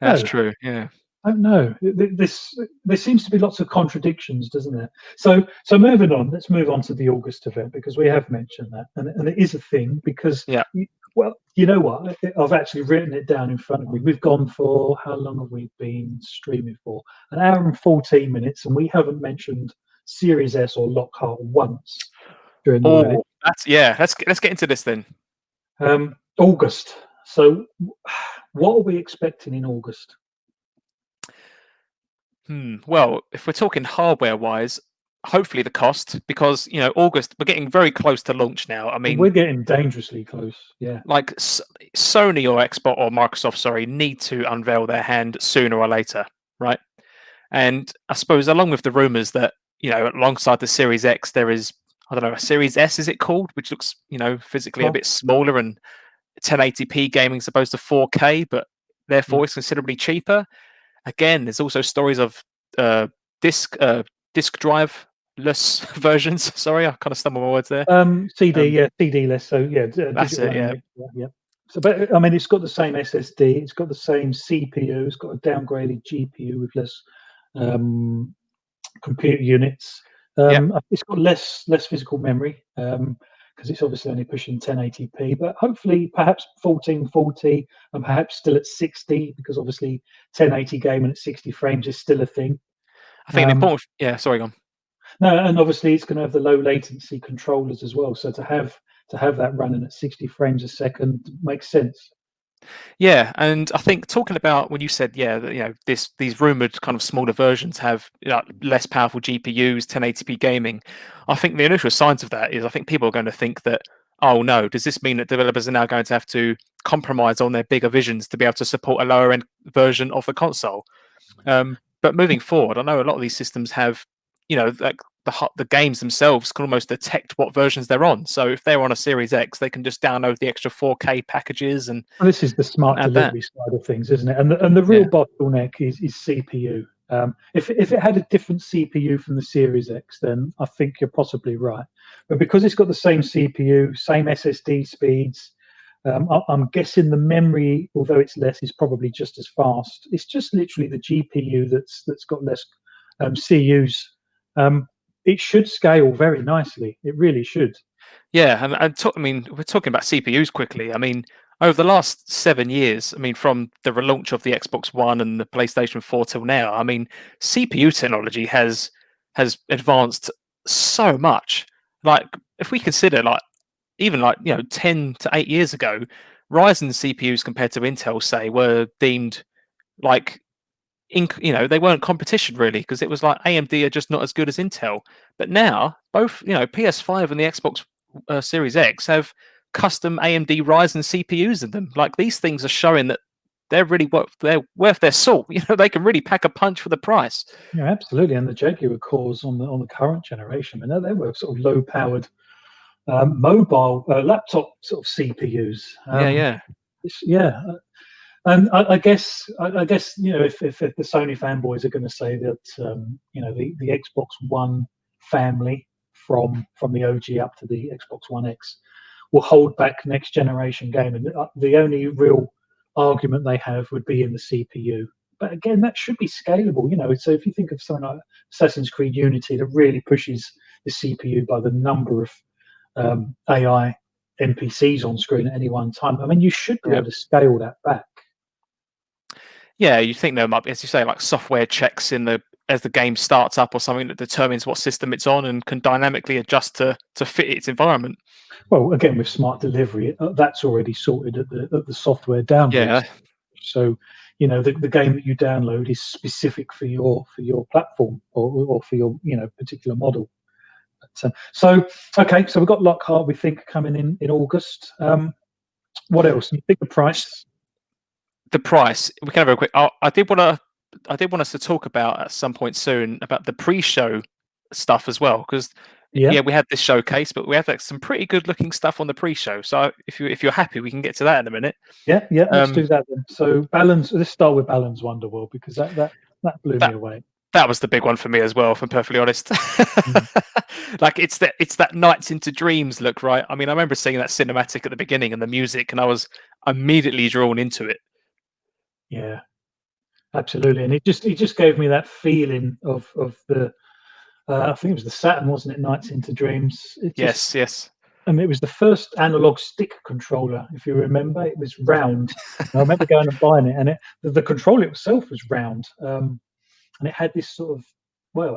that's true. Yeah, I don't know. There seems to be lots of contradictions, doesn't there? So moving on, let's move on to the August event because we have mentioned that, and it is a thing because well, you know what? I've actually written it down in front of me. We've gone for, how long have we been streaming for? An hour and 14 minutes, and we haven't mentioned Series S or Lockhart once. during the way. Let's get into this then. August. So, what are we expecting in August? Well, if we're talking hardware-wise, hopefully the cost, because August, we're getting very close to launch now. I mean, we're getting dangerously close. Yeah. Like Sony or Xbox or Microsoft, sorry, need to unveil their hand sooner or later, right? And I suppose along with the rumors that alongside the Series X, there is, I don't know, a Series S, is it called, which looks physically a bit smaller, and 1080p gaming as opposed to 4K, but therefore it's considerably cheaper. Again, there's also stories of disk drive-less versions. Sorry, I kind of stumbled my words there. CD-less. So that's it. Yeah. So, but I mean, it's got the same SSD, it's got the same CPU, it's got a downgraded GPU with less compute units. It's got less physical memory because it's obviously only pushing 1080p, but hopefully perhaps 1440 and perhaps still at 60, because obviously 1080 gaming at 60 frames is still a thing. I think the important. Sorry, go on. No, and obviously it's going to have the low latency controllers as well. So to have that running at 60 frames a second makes sense. Yeah, and I think talking about when you said these rumored kind of smaller versions have less powerful GPUs, 1080p gaming, I think the initial signs of that is I think people are going to think that, oh no, does this mean that developers are now going to have to compromise on their bigger visions to be able to support a lower end version of the console? But moving forward, I know a lot of these systems have, like the games themselves can almost detect what versions they're on. So if they're on a Series X, they can just download the extra 4K packages and this is the smart delivery side of things, isn't it? And the real bottleneck is CPU. If it had a different CPU from the Series X, then I think you're possibly right. But because it's got the same CPU, same SSD speeds, I'm guessing the memory, although it's less, is probably just as fast. It's just literally the GPU that's got less CUs. It should scale very nicely. It really should. Yeah, and I mean, we're talking about CPUs quickly. I mean, over the last 7 years, I mean, from the relaunch of the Xbox One and the PlayStation 4 till now, I mean, CPU technology has advanced so much. Like, if we consider, even 10 to 8 years ago, Ryzen CPUs compared to Intel, say, were deemed like they weren't competition really, because it was like AMD are just not as good as Intel. But now both PS5 and the Xbox Series X have custom AMD Ryzen CPUs in them. Like, these things are showing that they're really worth their salt. They can really pack a punch for the price. Yeah, absolutely. And the Jaguar cores on the current generation, they were sort of low powered mobile laptop sort of CPUs. And I guess if the Sony fanboys are going to say that the Xbox One family from the OG up to the Xbox One X will hold back next generation gaming, the only real argument they have would be in the CPU. But again, that should be scalable. So if you think of something like Assassin's Creed Unity that really pushes the CPU by the number of AI NPCs on screen at any one time, I mean, you should be able to scale that back. Yeah, you think there might be, as you say, like software checks as the game starts up or something that determines what system it's on and can dynamically adjust to fit its environment. Well, again, with smart delivery, that's already sorted at the software download. Yeah. So, the game that you download is specific for your platform or for your particular model. So we've got Lockhart, we think, coming in August. What else? You think the price? The price, we can have a quick. I did want us to talk about at some point soon about the pre-show stuff as well, because we had this showcase, but we have some pretty good looking stuff on the pre-show. So if you're happy, we can get to that in a minute. Yeah, let's do that then. So let's start with Balan's Wonderworld, because that blew me away. That was the big one for me as well, if I'm perfectly honest. Like, it's that Nights into Dreams look, right? I mean, I remember seeing that cinematic at the beginning and the music, and I was immediately drawn into it. Yeah, absolutely, and it just gave me that feeling of the I think it was the Saturn, wasn't it? Nights into Dreams. Yes. And it was the first analog stick controller, if you remember. It was round. I remember going and buying it, and the controller itself was round, and it had this sort of,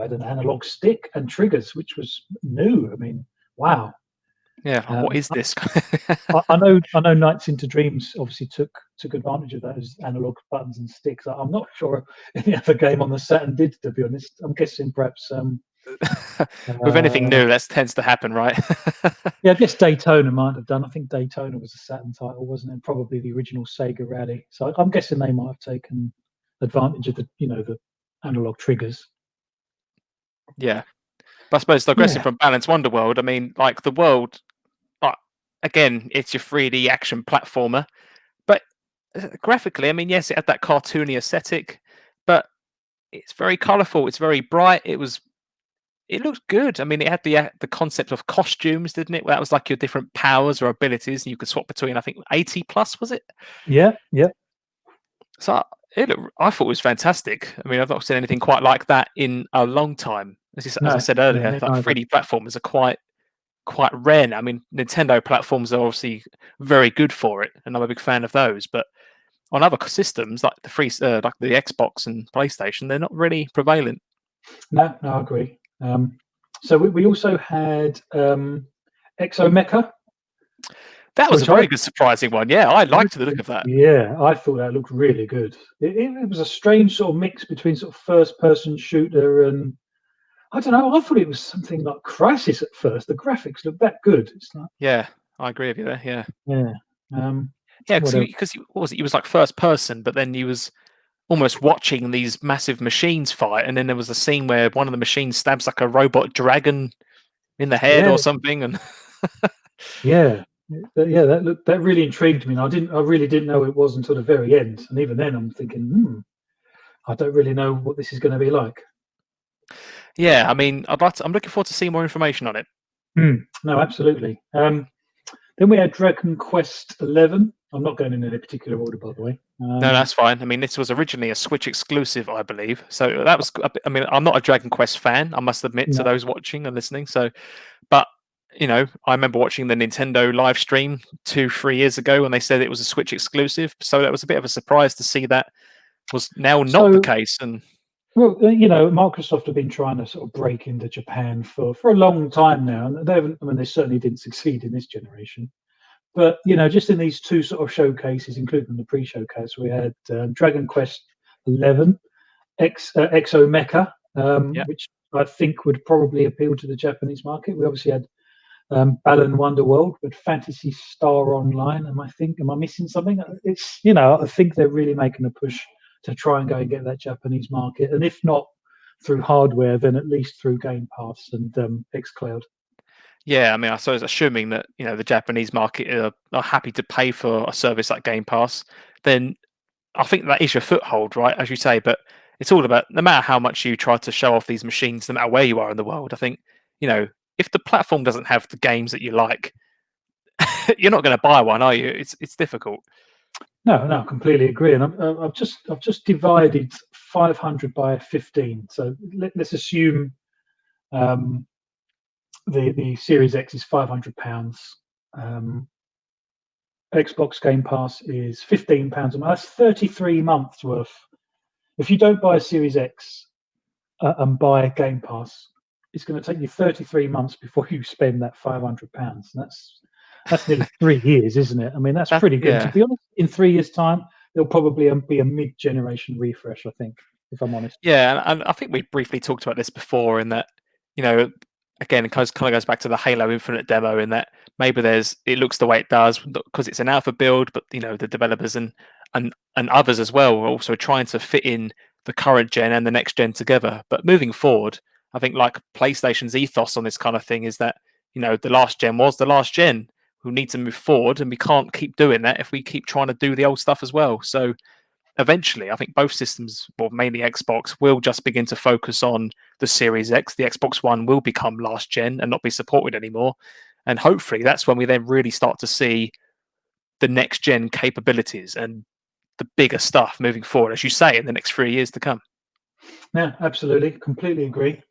had an analog stick and triggers, which was new. I mean, wow. Yeah, what is this? I know Nights into Dreams obviously took advantage of those analog buttons and sticks. I'm not sure any other game on the Saturn did, to be honest. I'm guessing perhaps With anything new, that tends to happen, right? yeah, I guess Daytona might have done. I think Daytona was a Saturn title, wasn't it? Probably the original Sega Rally. So I'm guessing they might have taken advantage of the analog triggers. Yeah, but I suppose digressing from Balance Wonderworld, I mean, like the world, again, it's your 3D action platformer, but graphically, I mean, yes, it had that cartoony aesthetic, but it's very colourful. It's very bright. It looked good. I mean, it had the concept of costumes, didn't it? That was like your different powers or abilities, and you could swap between. I think 80 plus, was it? Yeah. So I thought it was fantastic. I mean, I've not seen anything quite like that in a long time. As I said earlier, like 3D platformers are quite rare now. I mean, Nintendo platforms are obviously very good for it, and I'm a big fan of those. But on other systems like like the Xbox and PlayStation, they're not really prevalent. No, I agree. So we also had Exomecha. That was a very good surprising one. Yeah, I liked the look of that. Yeah, I thought that looked really good. It was a strange sort of mix between sort of first-person shooter and I don't know. I thought it was something like Crysis at first. The graphics looked that good. It's like yeah, I agree with you there. Yeah. Yeah. Because what was it? He was like first person, but then he was almost watching these massive machines fight, and then there was a scene where one of the machines stabs like a robot dragon in the head or something, and that really intrigued me. And I really didn't know it was until the very end, and even then, I'm thinking, I don't really know what this is going to be like. Yeah, I mean, I'm looking forward to seeing more information on it. No, absolutely. Then we had Dragon Quest XI. I'm not going in any particular order, by the way. No, that's fine. I mean, this was originally a Switch exclusive, I believe. So that was. I mean, I'm not a Dragon Quest fan, I must admit, to those watching and listening. So, but I remember watching the Nintendo live stream 2-3 years ago when they said it was a Switch exclusive. So that was a bit of a surprise to see that was now not the case. And well, Microsoft have been trying to sort of break into Japan for a long time now, and they certainly didn't succeed in this generation. But just in these two sort of showcases, including the pre-showcase, we had Dragon Quest XI, Exomecha, which I think would probably appeal to the Japanese market. We obviously had Balan Wonderworld, but Fantasy Star Online. Am I missing something? It's I think they're really making a push to try and go and get that Japanese market, and if not through hardware, then at least through Game Pass and xCloud. Yeah, I mean, I suppose assuming that the Japanese market are happy to pay for a service like Game Pass, then I think that is your foothold, right? As you say, but it's all about no matter how much you try to show off these machines, no matter where you are in the world. I think if the platform doesn't have the games that you like, you're not going to buy one, are you? It's difficult. No, completely agree. And I've just divided 500 by 15. So let's assume the Series X is £500. Xbox Game Pass is £15 a month. That's 33 months worth. If you don't buy a Series X and buy a Game Pass, it's going to take you 33 months before you spend that £500. That's nearly 3 years, isn't it? I mean, that's pretty good. To be honest, in 3 years' time, there'll probably be a mid-generation refresh, I think, if I'm honest. Yeah, and I think we briefly talked about this before in that, again, it kind of goes back to the Halo Infinite demo in that maybe it looks the way it does because it's an alpha build, but the developers and others as well are also trying to fit in the current gen and the next gen together. But moving forward, I think like PlayStation's ethos on this kind of thing is that the last gen was the last gen. We need to move forward, and we can't keep doing that if we keep trying to do the old stuff as well. So eventually, I think both systems, well, mainly Xbox, will just begin to focus on the Series X. The Xbox One will become last gen and not be supported anymore. And hopefully that's when we then really start to see the next gen capabilities and the bigger stuff moving forward, as you say, in the next 3 years to come. Yeah, absolutely. Completely agree.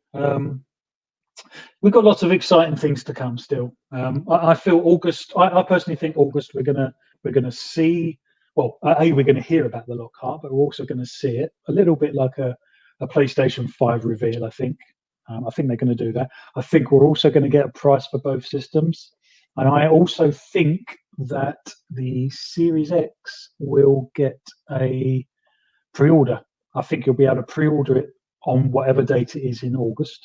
We've got lots of exciting things to come still. I feel August, I personally think August we're gonna see, well, we're going to hear about the Lockhart, but we're also going to see it a little bit like a PlayStation 5 reveal, I think. I think they're going to do that. I think we're also going to get a price for both systems. And I also think that the Series X will get a pre-order. I think you'll be able to pre-order it on whatever date it is in August.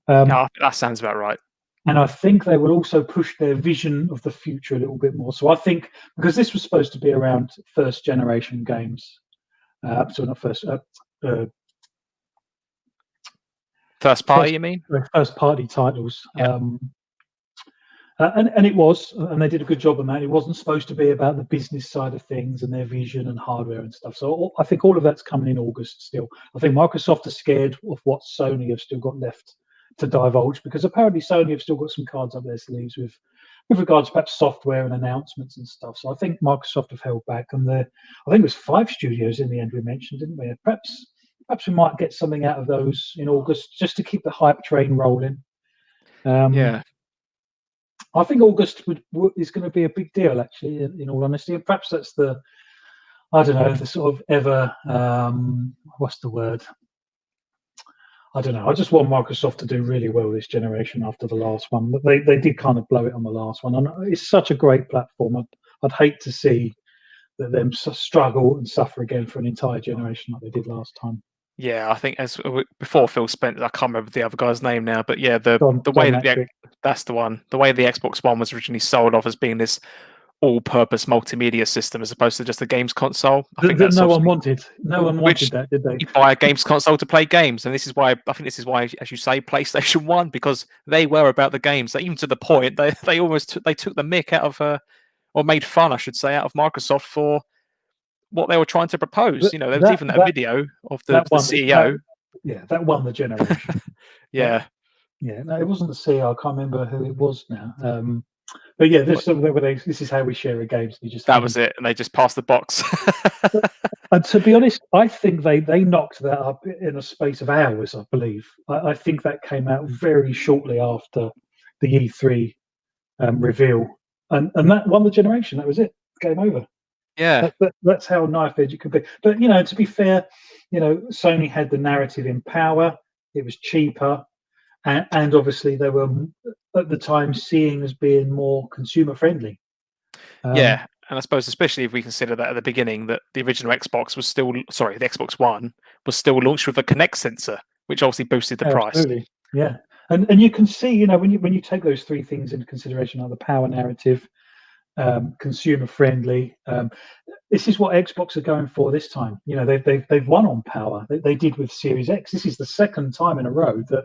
Yeah, that sounds about right. And I think they will also push their vision of the future a little bit more. So I think, because this was supposed to be around first generation games, so not first party, you mean? First party titles. Yeah. And it was, and they did a good job on that. It wasn't supposed to be about the business side of things and their vision and hardware and stuff. So I think all of that's coming in August still. I think Microsoft are scared of what Sony have still got left to divulge, because apparently Sony have still got some cards up their sleeves with regards to perhaps software and announcements and stuff. So I think Microsoft have held back, and I think it was 5 studios in the end we mentioned, didn't we? Perhaps we might get something out of those in August just to keep the hype train rolling. Yeah. I think August is going to be a big deal, actually, in all honesty. And perhaps that's the sort of ever, what's the word? I don't know. I just want Microsoft to do really well this generation after the last one. But they did kind of blow it on the last one. And it's such a great platform. I'd hate to see them struggle and suffer again for an entire generation like they did last time. Yeah, I think before Phil Spencer, I can't remember the other guy's name now, but yeah, the way that that's the one. The way the Xbox One was originally sold off as being this all-purpose multimedia system as opposed to just a games console. I think that's no one wanted. No one wanted that, did they? You buy a games console to play games, and this is why, as you say, PlayStation 1, because they were about the games. Even to the point they almost took the mick out of, or made fun, I should say, out of Microsoft for what they were trying to propose. There was even that video of the CEO. That won the generation. Yeah. No, it wasn't the CEO. I can't remember who it was now. But yeah, this is how we share a game. So that was it, and they just passed the box. And to be honest, I think they knocked that up in a space of hours. I believe. I think that came out very shortly after the E3 reveal, and that won the generation. That was it. Game over. Yeah, that's how knife edge it could be. But to be fair, Sony had the narrative in power. It was cheaper, and obviously they were at the time seen as being more consumer friendly. Yeah, and I suppose especially if we consider that at the beginning that the original Xbox was still the Xbox One was still launched with a Kinect sensor, which obviously boosted the price. Absolutely, yeah. And you can see, when you take those three things into consideration, like the power narrative, consumer friendly. This is what Xbox are going for this time. They've won on power. They did with Series X. This is the second time in a row that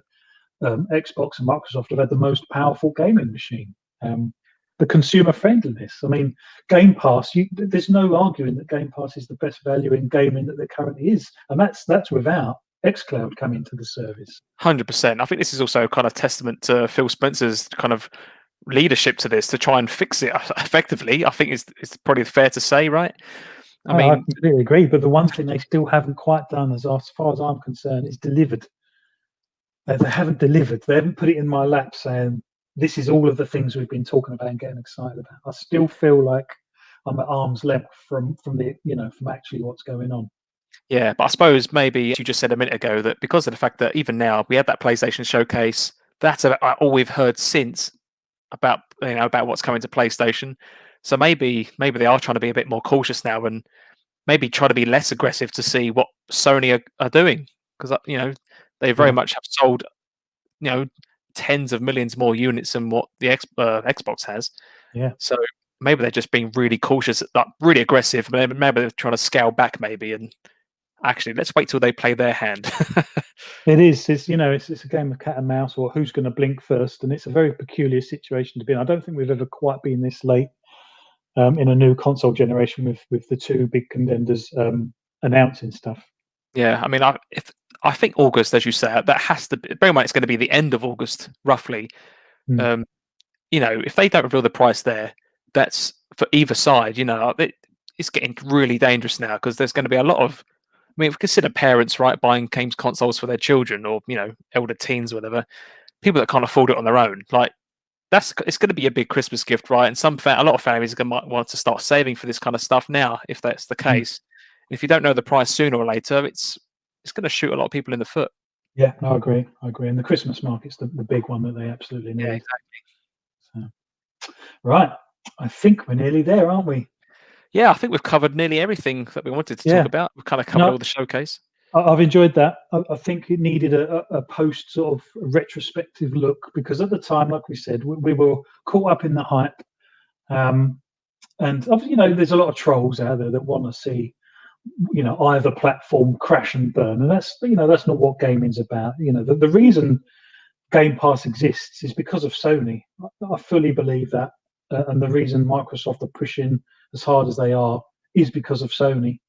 Xbox and Microsoft have had the most powerful gaming machine. The consumer friendliness. I mean, Game Pass. There's no arguing that Game Pass is the best value in gaming that there currently is, and that's without xCloud coming to the service. 100%. I think this is also kind of testament to Phil Spencer's kind of leadership to this to try and fix it effectively. I think it's probably fair to say, right? I completely agree. But the one thing they still haven't quite done, as far as I'm concerned, is delivered. They haven't delivered. They haven't put it in my lap saying, this is all of the things we've been talking about and getting excited about. I still feel like I'm at arm's length from actually what's going on. Yeah, but I suppose maybe, as you just said a minute ago, that because of the fact that even now we had that PlayStation showcase, that's all we've heard since about what's coming to PlayStation. So maybe they are trying to be a bit more cautious now and maybe try to be less aggressive to see what Sony are doing, because they very much have sold tens of millions more units than what the Xbox has. Yeah. So maybe they're just being really cautious, really aggressive. Maybe they're trying to scale back, maybe, and actually let's wait till they play their hand. It is. It's a game of cat and mouse, or who's going to blink first, and it's a very peculiar situation to be in. I don't think we've ever quite been this late in a new console generation with the two big contenders announcing stuff. Yeah, I mean, I think August, as you say, that has to be. Bear in mind, it's going to be the end of August, roughly. If they don't reveal the price there, that's for either side. It's getting really dangerous now, because there's going to be a lot of. I mean, if we consider parents, right, buying games consoles for their children, or elder teens, or whatever, people that can't afford it on their own, like it's going to be a big Christmas gift, right? And a lot of families might want to start saving for this kind of stuff now, if that's the case. If you don't know the price sooner or later, it's going to shoot a lot of people in the foot. Yeah, no, I agree. And the Christmas market's the big one that they absolutely need. Yeah, exactly. So, right, I think we're nearly there, aren't we? Yeah, I think we've covered nearly everything that we wanted to talk about. We've kind of covered all the showcase. I've enjoyed that. I think it needed a post sort of retrospective look, because at the time, like we said, we were caught up in the hype. And there's a lot of trolls out there that want to see, either platform crash and burn, and that's not what gaming's about. The reason Game Pass exists is because of Sony. I fully believe that, and the reason Microsoft are pushing as hard as they are is because of Sony.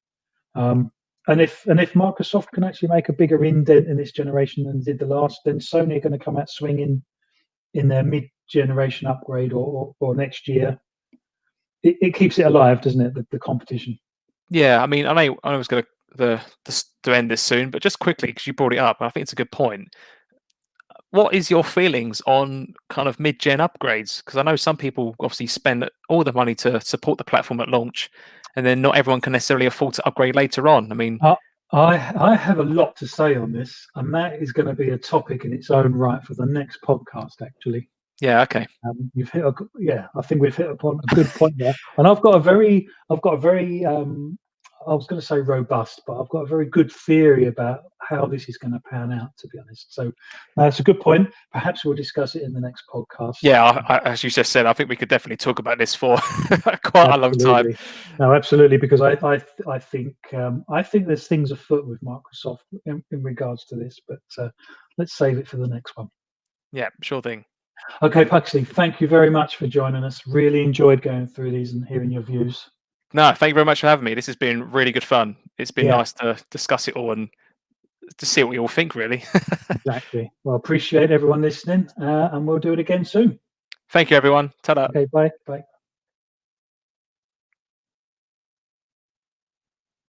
And if Microsoft can actually make a bigger indent in this generation than did the last, then Sony are going to come out swinging in their mid-generation upgrade or next year. It keeps it alive, doesn't it? The competition. Yeah, I mean, I was going to end this soon, but just quickly, because you brought it up, I think it's a good point. What is your feelings on kind of mid-gen upgrades? Because I know some people obviously spend all the money to support the platform at launch, and then not everyone can necessarily afford to upgrade later on. I mean, I have a lot to say on this, and that is going to be a topic in its own right for the next podcast, actually. Yeah. Okay. I think we've hit upon a good point there, and I've got a very I was going to say robust, but I've got a very good theory about how this is going to pan out, to be honest. So that's a good point. Perhaps we'll discuss it in the next podcast. Yeah, as you just said, I think we could definitely talk about this for quite a long time. No, absolutely, because I think there's things afoot with Microsoft in regards to this, but let's save it for the next one. Yeah, sure thing. Okay, Puxley, thank you very much for joining us. Really enjoyed going through these and hearing your views. No, thank you very much for having me. This has been really good fun. It's been nice to discuss it all and to see what we all think, really. Exactly. Well, appreciate everyone listening, and we'll do it again soon. Thank you, everyone. Ta-da. Okay, bye. Bye.